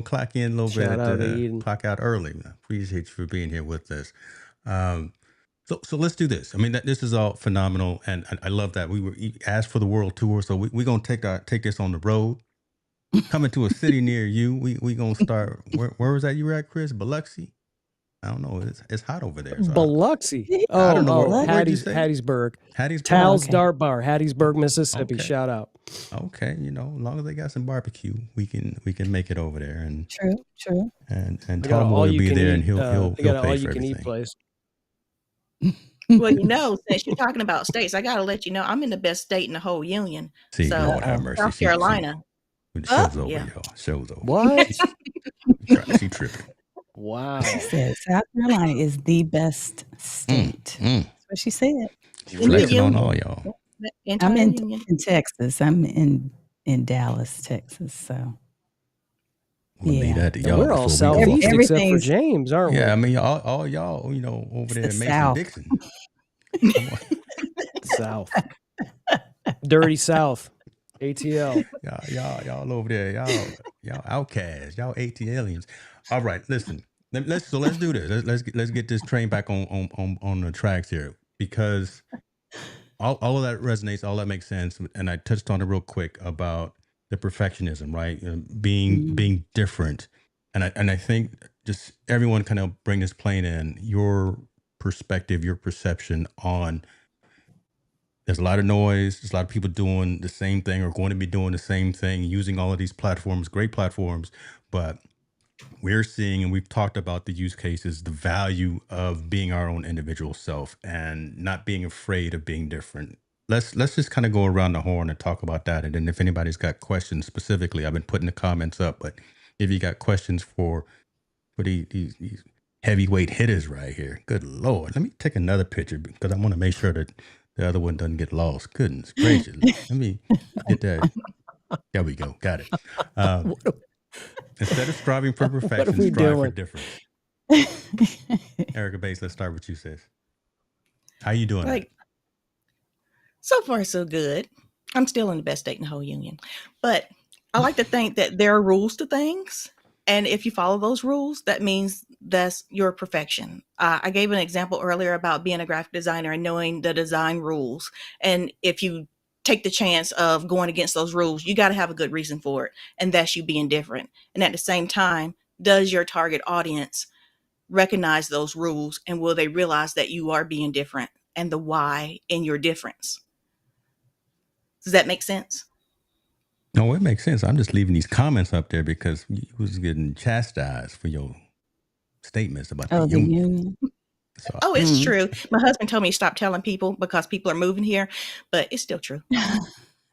S1: clock in a little
S4: Shout out to
S1: bit,
S4: Eden.
S1: clock out early. I appreciate you for being here with us. So let's do this. I mean, this is all phenomenal, and I love that we were asked for the world tour. So we're gonna take this on the road. Coming to a city near you. We gonna start. Where was that you were at, Chris? Biloxi? I don't know. It's hot over there. So
S4: Biloxi.
S1: I don't know. Where'd you say?
S4: Hattiesburg.
S1: Hattiesburg.
S4: Tal's
S3: Okay.
S4: Dart Bar, Hattiesburg, Mississippi.
S1: Okay.
S4: Shout out.
S1: Okay, as long as they got some barbecue, we can make it over there, and
S3: True.
S1: and
S4: They got
S1: Tom
S4: an
S1: Boy will be there, and
S4: all-you-can-eat,
S1: he'll
S4: they got an
S1: pay for
S4: all-you-can-eat
S1: everything.
S4: place.
S2: Well, since you're talking about states, I got to let you know I'm in the best state in the whole union.
S1: See,
S2: So
S1: Lord have mercy,
S2: South Carolina.
S1: The show's over,
S2: Yeah.
S1: y'all. Show's over.
S4: What?
S1: She tripping.
S4: Wow.
S3: She said South Carolina is the best state. That's what she said.
S1: She
S2: In the
S1: flexing on
S2: union.
S1: all y'all.
S2: The
S3: I'm
S2: entire union.
S3: in Texas. I'm in Dallas, Texas. So
S1: We'll leave that to y'all.
S4: We're all
S1: before we go
S4: southeast
S1: off.
S4: except for
S3: Everything's-
S4: James, aren't we?
S1: Yeah, I mean, all y'all, over there
S3: It's
S1: in
S3: the
S1: Mason
S3: South.
S1: Dixon. Come on.
S4: South. Dirty South. ATL.
S1: Y'all over there, y'all outcasts, y'all ATLians. All right, listen. Let's do this. Let's get this train back on the tracks here, because all of that resonates, all that makes sense, and I touched on it real quick about the perfectionism, right? Being different, and I think just everyone kind of bring this plane in your perspective, your perception on. There's a lot of noise. There's a lot of people doing the same thing or going to be doing the same thing, using all of these platforms, great platforms. But we're seeing, and we've talked about the use cases, the value of being our own individual self and not being afraid of being different. Let's just kind of go around the horn and talk about that. And then if anybody's got questions specifically, I've been putting the comments up, but if you got questions for these heavyweight hitters right here, good Lord, let me take another picture because I want to make sure that the other one doesn't get lost. Goodness gracious. Let me get that. There we go. Got it. Instead of striving for perfection,
S4: we
S1: strive for
S4: doing?
S1: difference. Erica Bates, let's start with you, sis. How you doing?
S2: Like, so far so good. I'm still in the best state in the whole union. But I like to think that there are rules to things. And if you follow those rules, that means that's your perfection. I gave an example earlier about being a graphic designer and knowing the design rules. And if you take the chance of going against those rules, you got to have a good reason for it. And that's you being different. And at the same time, does your target audience recognize those rules, and will they realize that you are being different and the why in your difference? Does that make sense?
S1: No, it makes sense. I'm just leaving these comments up there because you was getting chastised for your statements about the
S3: the
S1: union.
S3: union.
S1: So
S2: Oh, it's true. My husband told me to stop telling people because people are moving here, but it's still true.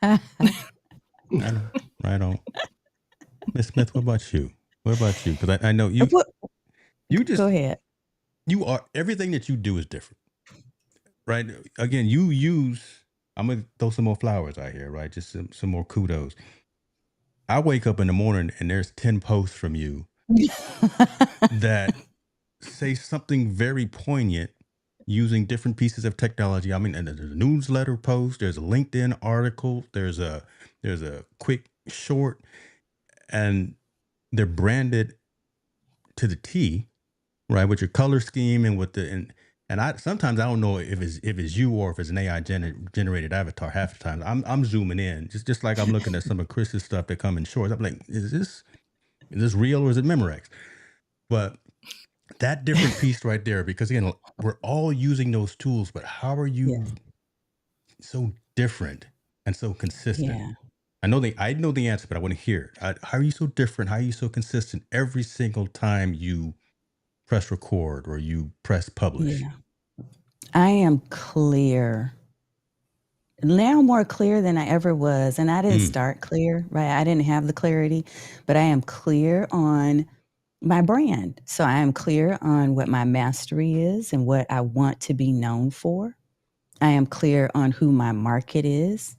S1: I know. Right on. Miss Smith, what about you? What about you? Because I know you just
S3: Go ahead.
S1: you are, everything that you do is different. Right? Again, you use, I'm gonna throw some more flowers out here, right? Just some more kudos. I wake up in the morning and there's 10 posts from you that say something very poignant using different pieces of technology. I mean, and there's a newsletter post, there's a LinkedIn article, there's a quick short, and they're branded to the T, right? With your color scheme and with the and I sometimes I don't know if it's you or if it's an AI generated avatar. Half the time I'm zooming in, just like I'm looking at some of Chris's stuff that come in shorts. I'm like, is this real or is it Memorex? But that different piece right there, because again, we're all using those tools, but how are you so different and so consistent?
S3: Yeah.
S1: I know the answer, but I want to hear it. How are you so different? How are you so consistent every single time you press record or you press publish?
S3: Yeah. I am clear. Now more clear than I ever was. And I didn't start clear, right? I didn't have the clarity, but I am clear on my brand. So I am clear on what my mastery is and what I want to be known for. I am clear on who my market is,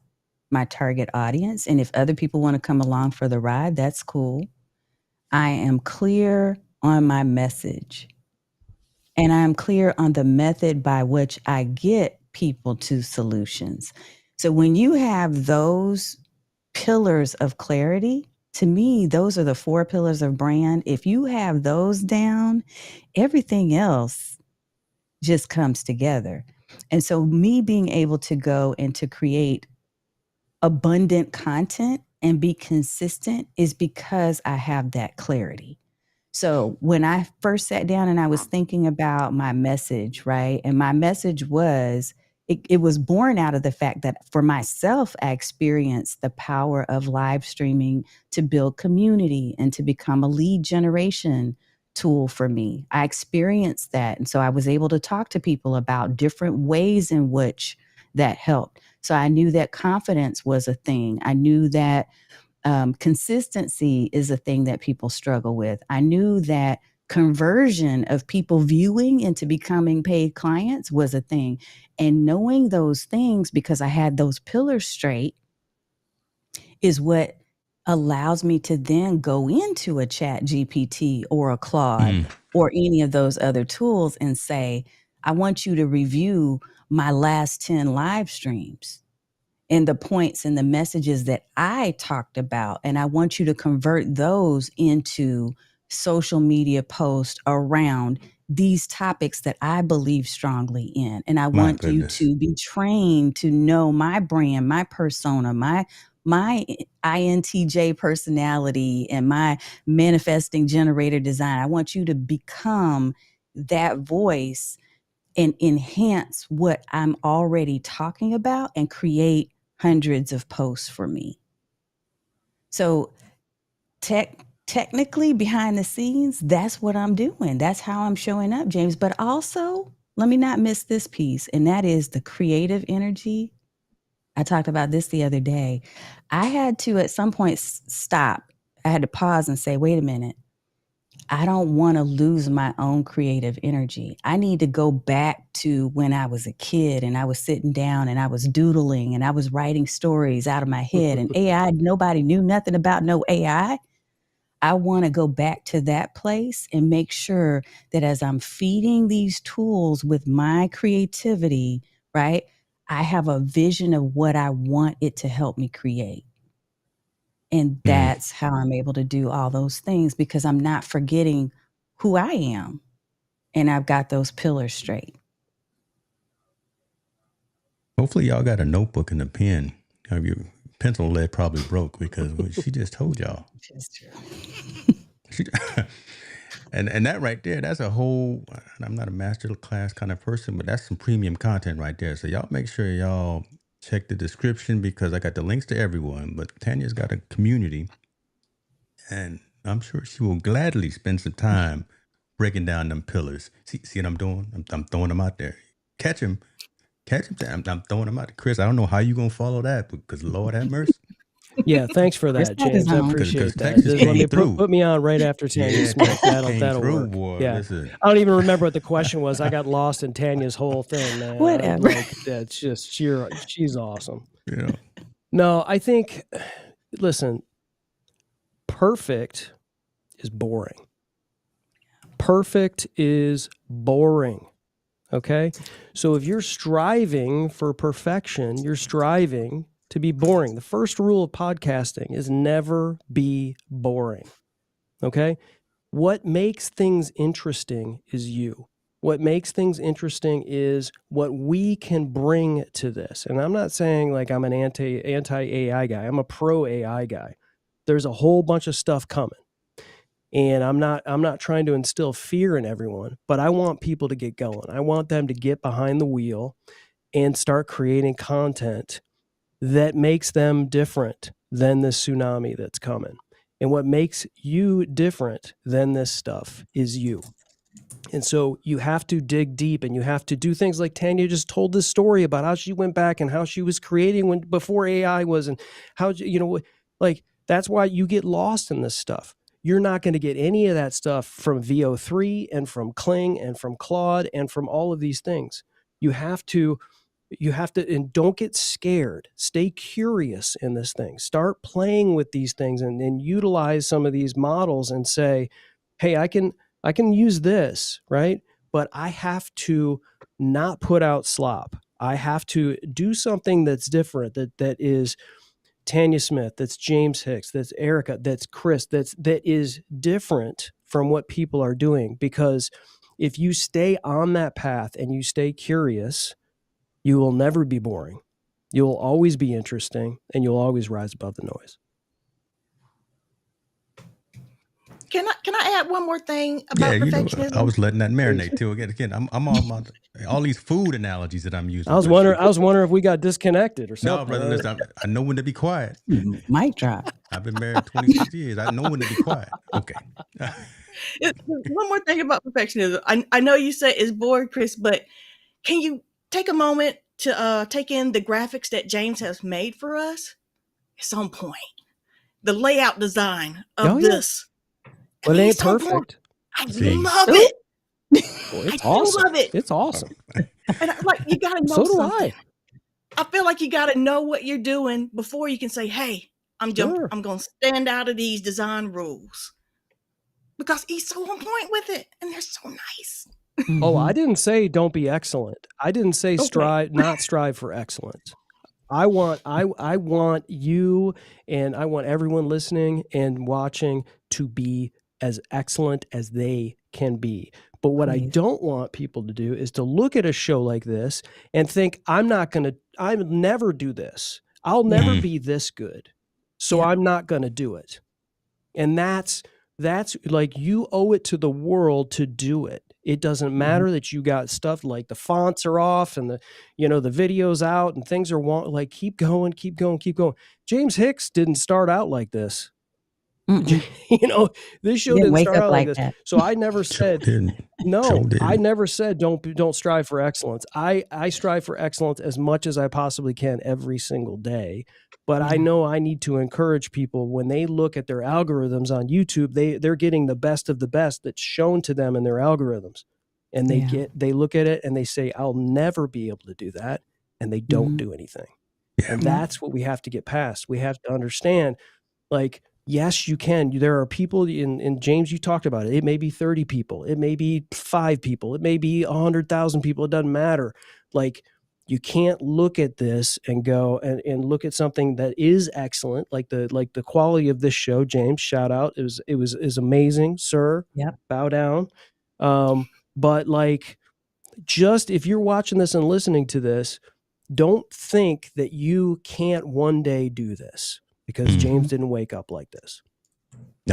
S3: my target audience. And if other people want to come along for the ride, that's cool. I am clear on my message. And I am clear on the method by which I get people to solutions. So when you have those pillars of clarity, to me, those are the 4 pillars of brand. If you have those down, everything else just comes together. And so me being able to go and to create abundant content and be consistent is because I have that clarity. So when I first sat down and I was thinking about my message, right? And my message was, it was born out of the fact that for myself, I experienced the power of live streaming to build community and to become a lead generation tool for me. I experienced that. And so I was able to talk to people about different ways in which that helped. So I knew that confidence was a thing. I knew that consistency is a thing that people struggle with. I knew that conversion of people viewing into becoming paid clients was a thing. And knowing those things, because I had those pillars straight, is what allows me to then go into a Chat GPT or a Claude or any of those other tools and say, I want you to review my last 10 live streams and the points and the messages that I talked about. And I want you to convert those into social media posts around these topics that I believe strongly in. And I
S1: My
S3: want you
S1: goodness.
S3: to be trained to know my brand, my persona, my INTJ personality, and my manifesting generator design. I want you to become that voice and enhance what I'm already talking about and create hundreds of posts for me. So technically behind the scenes, that's what I'm doing. That's how I'm showing up, James. But also, let me not miss this piece, and that is the creative energy. I talked about this the other day. I had to at some point stop. I had to pause and say, wait a minute. I don't want to lose my own creative energy. I need to go back to when I was a kid and I was sitting down and I was doodling and I was writing stories out of my head. And AI, nobody knew nothing about no AI. I want to go back to that place and make sure that as I'm feeding these tools with my creativity, right, I have a vision of what I want it to help me create. And that's how I'm able to do all those things because I'm not forgetting who I am. And I've got those pillars straight.
S1: Hopefully, y'all got a notebook and a pen. Your pencil lead probably broke because she just told y'all.
S3: That's true.
S1: She, and that right there, that's a whole. I'm not a master class kind of person, but that's some premium content right there. So y'all make sure y'all check the description because I got the links to everyone. But Tanya's got a community, and I'm sure she will gladly spend some time breaking down them pillars. See what I'm doing? I'm throwing them out there. Catch him. I'm throwing them out. Chris, I don't know how you gonna follow that because Lord have mercy.
S4: Yeah, thanks for
S3: Chris
S4: that,
S3: got his
S4: James. I
S3: own.
S1: Because
S4: appreciate that.
S1: Texas
S4: Just let
S1: came
S4: me
S1: through.
S4: put me on right after Tanya
S1: Yeah,
S4: Smith.
S1: Texas came
S4: That'll
S1: through,
S4: work.
S1: boy.
S4: Yeah.
S1: Listen.
S4: I don't even remember what the question was. I got lost in Tanya's whole thing, man.
S3: Whatever.
S4: That's just she's awesome.
S1: Yeah.
S4: No, I think, listen, perfect is boring. Perfect is boring. Okay? So if you're striving for perfection, you're striving to be boring. The first rule of podcasting is never be boring. Okay? What makes things interesting is you. What makes things interesting is what we can bring to this. And I'm not saying like I'm an anti-AI guy. I'm a pro AI guy. There's a whole bunch of stuff coming. And I'm not trying to instill fear in everyone, but I want people to get going. I want them to get behind the wheel and start creating content that makes them different than this tsunami that's coming. And what makes you different than this stuff is you. And so you have to dig deep and you have to do things like Tanya just told this story about how she went back and how she was creating before AI was, and how, like that's why you get lost in this stuff. You're not going to get any of that stuff from VO3 and from Kling and from Claude and from all of these things. You have to, and don't get scared. Stay curious in this thing. Start playing with these things and utilize some of these models and say, hey, I can use this, right? But I have to not put out slop. I have to do something that's different, that is Tanya Smith, that's James Hicks, that's Erica, that's Chris, that is different from what people are doing. Because if you stay on that path and you stay curious, you will never be boring. You'll always be interesting and you'll always rise above the noise.
S2: Can I add one more thing about perfectionism?
S1: I was letting that marinate too. Again, I'm all these food analogies that I'm using.
S4: I was wondering if we got disconnected or something.
S1: No, brother, listen, I know when to be quiet.
S3: Mic drop.
S1: I've been married 26 years. I know when to be quiet. Okay.
S2: One more thing about perfectionism. I know you say it's boring, Chris, but can you take a moment to take in the graphics that James has made for us? It's on point. The layout design of this.
S4: Well, it ain't perfect.
S2: I love it.
S4: Well, it's awesome.
S2: Love it.
S4: It's awesome.
S2: And you got to know
S4: so do
S2: something. I feel like you got to know what you're doing before you can say, hey, I'm going to stand out of these design rules. Because he's so on point with it. And they're so nice.
S4: Oh, I didn't say don't be excellent. I didn't say
S2: Okay.
S4: not strive for excellence. I want you and I want everyone listening and watching to be as excellent as they can be. But what I
S3: Please.
S4: don't want people to do is to look at a show like this and think, I'll never do this. I'll
S3: Yeah.
S4: never be this good. So
S3: Yep.
S4: I'm not going to do it. And that's like, you owe it to the world to do it. It doesn't matter that you got stuff like the fonts are off and the video's out and things are like, keep going. James Hicks didn't start out like this. This show
S3: Didn't
S4: didn't
S3: wake
S4: start
S3: up
S4: out like
S3: like
S4: this.
S3: that.
S4: So I never said,
S1: Joe didn't.
S4: I never said don't strive for excellence. I strive for excellence as much as I possibly can every single day. But I know I need to encourage people when they look at their algorithms on YouTube, they're getting the best of the best that's shown to them in their algorithms. And they look at it and they say, I'll never be able to do that. And they don't do anything.
S1: Yeah.
S4: And that's what we have to get past. We have to understand, like, yes, you can. There are people in James, you talked about it. It may be 30 people. It may be 5 people. It may be 100,000 people. It doesn't matter. Like, you can't look at this and go and look at something that is excellent, like the quality of this show. James, shout out. It was amazing, sir.
S3: Yep.
S4: Bow down. But like, just if you're watching this and listening to this, don't think that you can't one day do this, because James didn't wake up like this.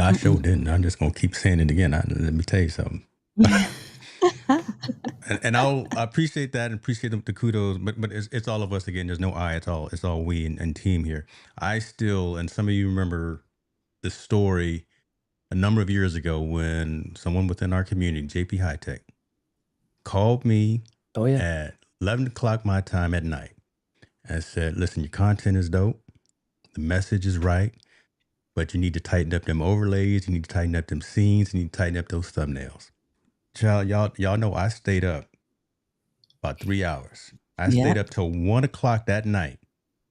S1: I sure didn't. I'm just going to keep saying it again. Let me tell you something. and I appreciate that and appreciate the kudos, but it's all of us again. There's no I. It's all we and team here. I still, and some of you remember the story a number of years ago when someone within our community, JP High Tech, called me at 11 o'clock my time at night and said, listen, your content is dope. The message is right, but you need to tighten up them overlays. You need to tighten up them scenes. You need to tighten up those thumbnails. Child, y'all know I stayed up about 3 hours. I stayed up till 1 o'clock that night.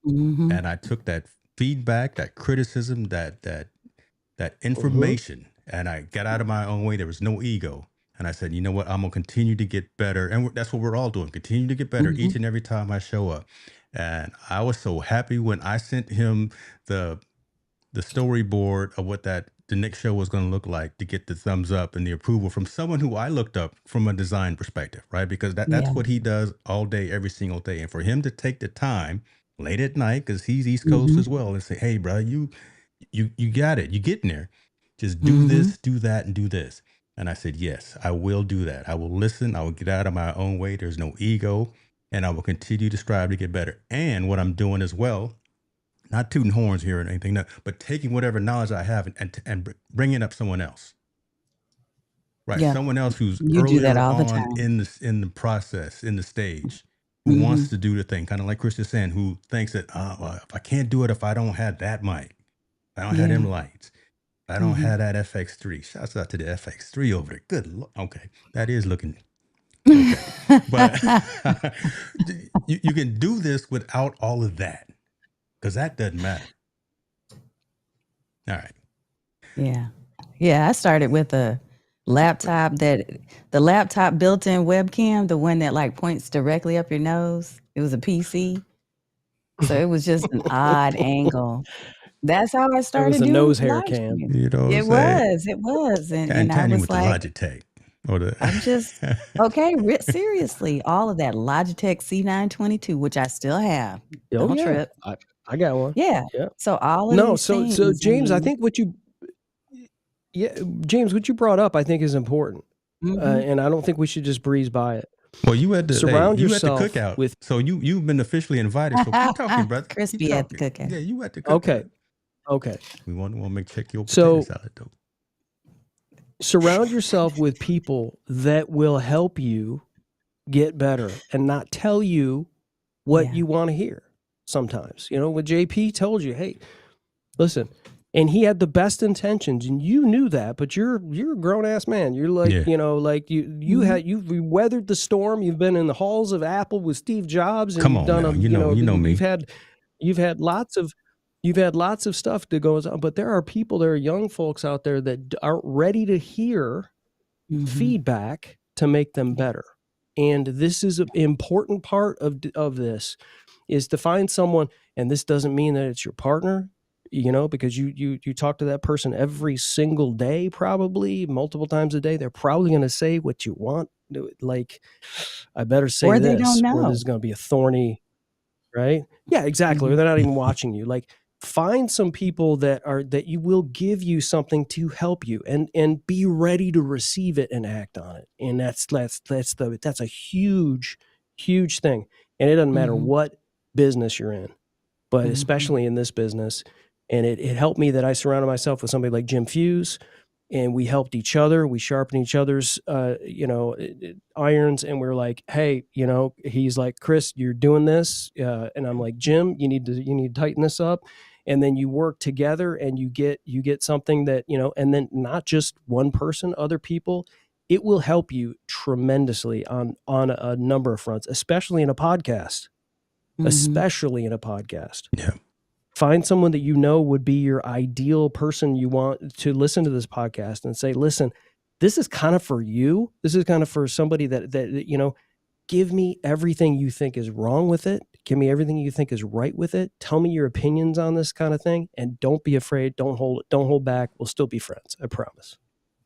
S1: And I took that feedback, that criticism, that information, and I got out of my own way. There was no ego. And I said, you know what? I'm going to continue to get better. And that's what we're all doing. Continue to get better each and every time I show up. And I was so happy when I sent him the storyboard of what the next show was going to look like, to get the thumbs up and the approval from someone who I looked up from a design perspective, right? Because that's what he does all day, every single day. And for him to take the time late at night, because he's East Coast as well, and say, hey, bro, you got it. You getting there. Just do this, do that, and do this. And I said, yes, I will do that. I will listen. I will get out of my own way. There's no ego. And I will continue to strive to get better. And what I'm doing as well, not tooting horns here or anything, but taking whatever knowledge I have and bringing up someone else. Right.
S3: Yeah.
S1: Someone else who's
S3: You do that
S1: earlier
S3: all the
S1: on
S3: time.
S1: in the process, in the stage, who wants to do the thing, kind of like Chris is saying, who thinks that, well, if I can't do it, if I don't have that mic, if I don't have them lights, if I don't have that FX3. Shouts out to the FX3 over there. Good Lord. Okay. That is looking okay. But you can do this without all of that, because that doesn't matter. All right.
S3: Yeah. I started with a laptop the laptop built-in webcam, the one that like points directly up your nose. It was a PC. So it was just an odd angle. That's how I started
S4: was a
S3: doing
S4: nose hair
S3: live
S4: cam.
S3: streams.
S1: You know what
S3: It
S1: I'm saying?
S3: was. It was. And I
S1: Tanya
S3: was
S1: with the
S3: like,
S1: Logitech. Or the
S3: I'm just okay. Seriously, all of that Logitech C922, which I still have.
S4: Oh,
S3: Don't
S4: yeah.
S3: trip.
S4: I got one.
S3: Yeah.
S4: Yeah.
S3: So all of
S4: No,
S3: these
S4: so
S3: things.
S4: James, I think James, what you brought up, I think is important. And I don't think we should just breeze by it.
S1: Well, you had the
S4: Surround
S1: you at the
S4: yourself
S1: cookout,
S4: with.
S1: So you've been officially invited. So keep talking, brother. Keep
S3: Crispy at the
S1: talking.
S3: cookout.
S1: Yeah, you at the cookout.
S4: Okay.
S1: We want to make check your potato salad though.
S4: Surround yourself with people that will help you get better and not tell you what you want to hear. Sometimes, when JP told you, hey, listen. And he had the best intentions, and you knew that, but you're a grown ass man. You're like, like you've weathered the storm. You've been in the halls of Apple with Steve Jobs, and you've done me. You've had lots of stuff that goes on, but there are young folks out there that aren't ready to hear feedback to make them better. And this is an important part of this, is to find someone, and this doesn't mean that it's your partner, because you talk to that person every single day, probably multiple times a day. They're probably going to say what you want. Like, I better say
S3: Or they
S4: this,
S3: don't
S4: or this
S3: know.
S4: is going to be a thorny, right? Yeah, exactly. Or they're not even watching you. Like, find some people that you will give you something to help you, and be ready to receive it and act on it. And that's a huge thing. And it doesn't matter what business you're in, but especially in this business. And it helped me that I surrounded myself with somebody like Jim Fuse, and we helped each other. We sharpened each other's, irons. And we're like, hey, he's like, Chris, you're doing this. And I'm like, Jim, you need to tighten this up. And then you work together, and you get something that, and then not just one person, other people. It will help you tremendously on a number of fronts, especially in a podcast. Especially in a podcast.
S1: Yeah.
S4: Find someone that would be your ideal person you want to listen to this podcast, and say, listen, this is kind of for you. This is kind of for somebody that give me everything you think is wrong with it. Give me everything you think is right with it. Tell me your opinions on this kind of thing, and don't be afraid. Don't hold back. We'll still be friends. I promise.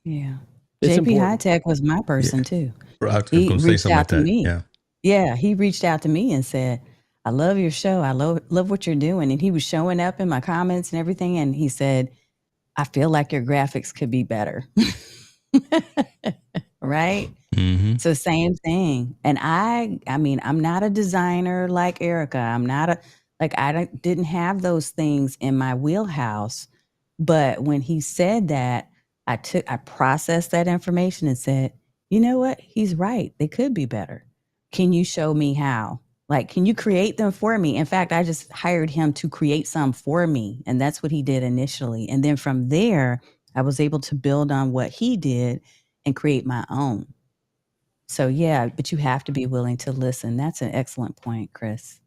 S3: Yeah.
S4: It's
S3: JP
S4: important.
S3: High Tech was my person too.
S1: I was
S3: He
S1: going to say
S3: reached
S1: something
S3: out
S1: like
S3: to
S1: that.
S3: me.
S1: Yeah.
S3: Yeah, he reached out to me and said, I love your show. I love what you're doing. And he was showing up in my comments and everything. And he said, I feel like your graphics could be better. Right? So same thing. And I mean, I'm not a designer like Erica. I'm not I didn't have those things in my wheelhouse. But when he said that, I processed that information and said, you know what? He's right. They could be better. Can you show me how? Like, can you create them for me? In fact, I just hired him to create some for me. And that's what he did initially. And then from there, I was able to build on what he did and create my own. So yeah, but you have to be willing to listen. That's an excellent point, Chris.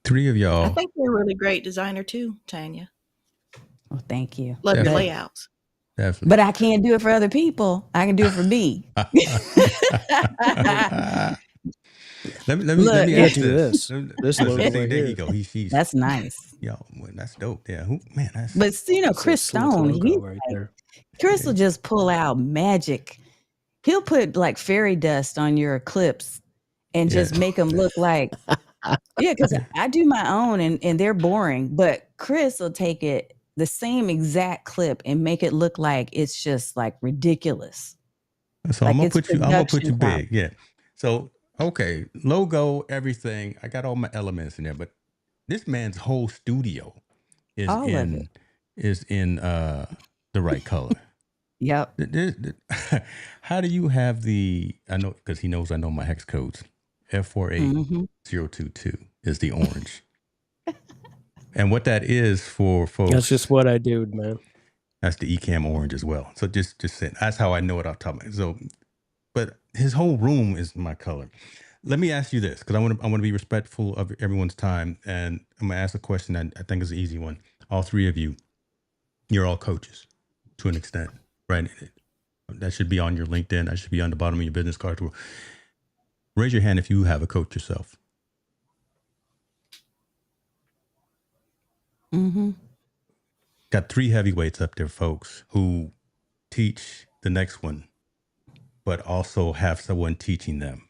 S1: Three of y'all.
S2: I think you're a really great designer too, Tanya.
S3: Well, thank you.
S2: Love your
S1: Definitely.
S2: layouts.
S1: Definitely.
S3: But I can't do it for other people. I can do it for me.
S1: Let me
S3: Look,
S1: ask
S4: do
S1: this.
S4: This
S1: Listen,
S4: logo
S1: see,
S4: right
S1: there
S4: here.
S1: you go. He's
S3: that's nice.
S1: yo, well, that's dope. Yeah, that's
S3: But
S4: It's
S3: Chris
S4: a slick
S3: Stone,
S4: logo right there.
S3: Chris will just pull out magic. He'll put like fairy dust on your clips and just make them look like, because I do my own and they're boring. But Chris will take it, the same exact clip, and make it look like it's just like ridiculous.
S1: So
S3: Like
S1: I'm
S3: it's
S1: gonna put you
S3: production
S1: big. Yeah. So okay, logo, everything. I got all my elements in there, but this man's whole studio is
S3: All of it.
S1: in the right color.
S3: Yep.
S1: How do you have the? I know because he knows I know my hex codes. F48022 is the orange, and what that is for folks.
S4: That's just what I do, man.
S1: That's the Ecamm orange as well. So just say, that's how I know it off the top of my head. So, but his whole room is my color. Let me ask you this, because I want to be respectful of everyone's time, and I'm gonna ask a question that I think is an easy one. All three of you, you're all coaches to an extent, right? That should be on your LinkedIn. That should be on the bottom of your business card. Raise your hand if you have a coach yourself. Got three heavyweights up there, folks, who teach the next one, but also have someone teaching them.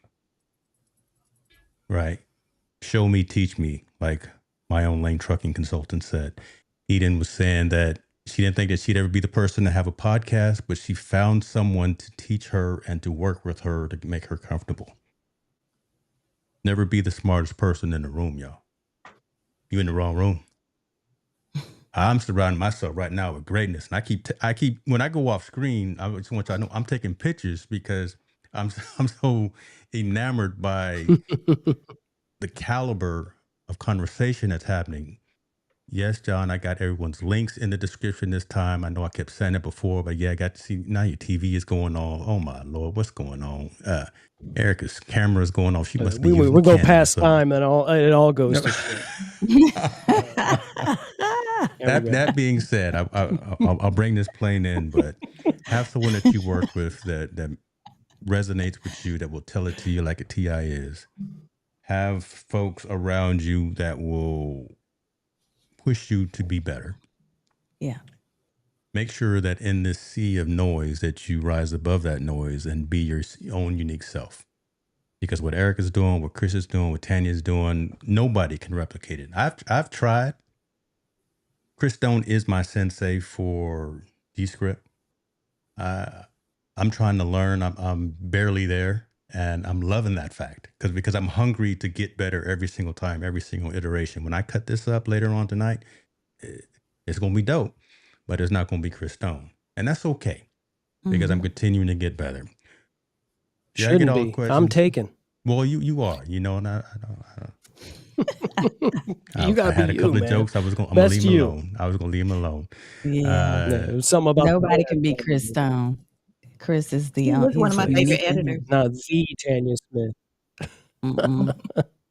S1: Right? Show me, teach me, like my own lane trucking consultant said. Eden was saying that she didn't think that she'd ever be the person to have a podcast, but she found someone to teach her and to work with her to make her comfortable. Never be the smartest person in the room, y'all. You in the wrong room. I'm surrounding myself right now with greatness, and I keep when I go off screen, I just want y'all to know I'm taking pictures because I'm so enamored by the caliber of conversation that's happening. Yes, John, I got everyone's links in the description this time. I know I kept saying it before, but yeah, I got to see now your TV is going on. Oh my Lord, what's going on? Erica's camera is going off. She must be
S4: We're going past time, and it all goes to
S1: That being said, I'll bring this plane in, but have someone that you work with that resonates with you, that will tell it to you like a TI is. Have folks around you that will push you to be better.
S3: Yeah.
S1: Make sure that in this sea of noise that you rise above that noise and be your own unique self. Because what Eric is doing, what Chris is doing, what Tanya is doing, nobody can replicate it. I've tried. Chris Stone is my sensei for Descript. I'm trying to learn. I'm barely there, and I'm loving that fact because I'm hungry to get better every single time, every single iteration. When I cut this up later on tonight, it's gonna be dope, but it's not gonna be Chris Stone, and that's okay because I'm continuing to get better. Did I get
S4: Shouldn't
S1: all the
S4: be. I'm
S1: questions?
S4: taken.
S1: Well, you are, and I
S4: You gotta
S1: had
S4: be
S1: a couple
S4: you,
S1: of
S4: man.
S1: jokes. I'm gonna
S4: Best
S1: leave him
S4: you.
S1: alone. I was gonna leave him alone.
S3: Yeah.
S4: Yeah, it was something about
S3: Nobody can be Chris Stone. Chris is the
S2: He was one
S3: he's
S2: of my
S4: Please.
S2: favorite
S3: uniquely him.
S2: editors.
S4: not the Tanya Smith.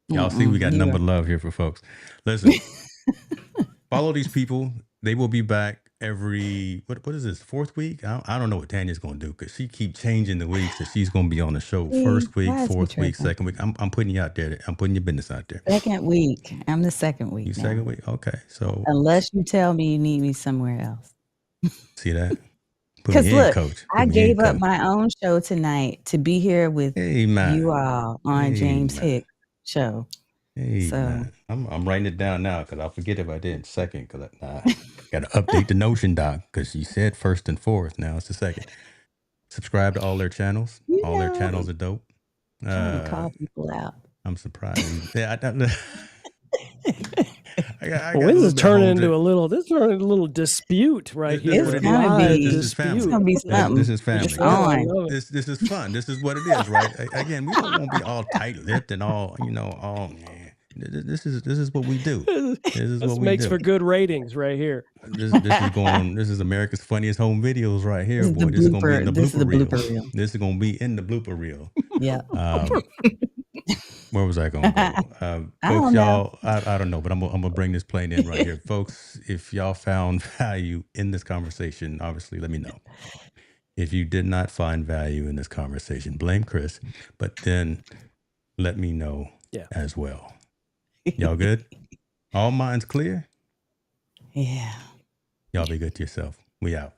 S1: Y'all see, we got
S3: You
S1: number
S3: are-
S1: love here for folks. Listen, follow these people. They will be back every what is this, 4th week? I don't know what Tanya's gonna do because she keep changing the weeks that she's gonna be on the show.
S3: See,
S1: 1st week,
S3: why is he
S1: 4th week,
S3: tripping?
S1: 2nd week. I'm putting you out there. I'm putting your business out there.
S3: Second week. I'm the second
S1: You
S3: week now.
S1: 2nd week, okay. So
S3: Unless you tell me you need me somewhere else.
S1: see that? Put
S3: Because
S1: me in,
S3: look,
S1: coach.
S3: I
S1: Put me in,
S3: gave up
S1: coach.
S3: my own show tonight to be here with
S1: Amen.
S3: you all on James
S1: Amen.
S3: Hicks' show.
S1: Hey
S3: So
S1: man, I'm writing it down now because I'll forget if I did in 2nd. Because I got to update the Notion doc because you said 1st and 4th. Now it's the 2nd. Subscribe to all their channels.
S3: you
S1: All their
S3: know,
S1: channels are dope.
S3: trying to call people out.
S1: I'm surprised. Yeah, I got a
S4: Well, this
S1: little
S4: is
S1: bit
S4: turning
S1: home
S4: into a little dispute right
S1: This is
S4: here.
S1: what
S3: It's
S1: it is.
S3: gonna
S4: Live
S3: be
S1: This is family.
S3: it's gonna be
S4: dispute.
S3: something.
S1: This is
S3: It's
S1: family.
S4: Oh, I
S3: on.
S4: love it.
S1: This is fun. This is what it is, right? Again, we don't want to be all tight-lipped and all, all. This is what we do. This is
S4: This
S1: what we
S4: makes
S1: do.
S4: for good ratings right here.
S1: This is going. This is America's funniest home videos right here,
S3: This is the
S1: boy. This is gonna be in the
S3: blooper. This is the
S1: blooper reel.
S3: blooper reel.
S1: This is gonna be in the blooper reel.
S3: Yeah.
S1: Where was I gonna go?
S3: I
S1: Folks,
S3: don't know.
S1: y'all, I don't know, but I'm gonna bring this plane in right here, folks. If y'all found value in this conversation, obviously, let me know. If you did not find value in this conversation, blame Chris, but then let me know as well. Y'all good? All minds clear?
S3: Yeah.
S1: Y'all be good to yourself. We out.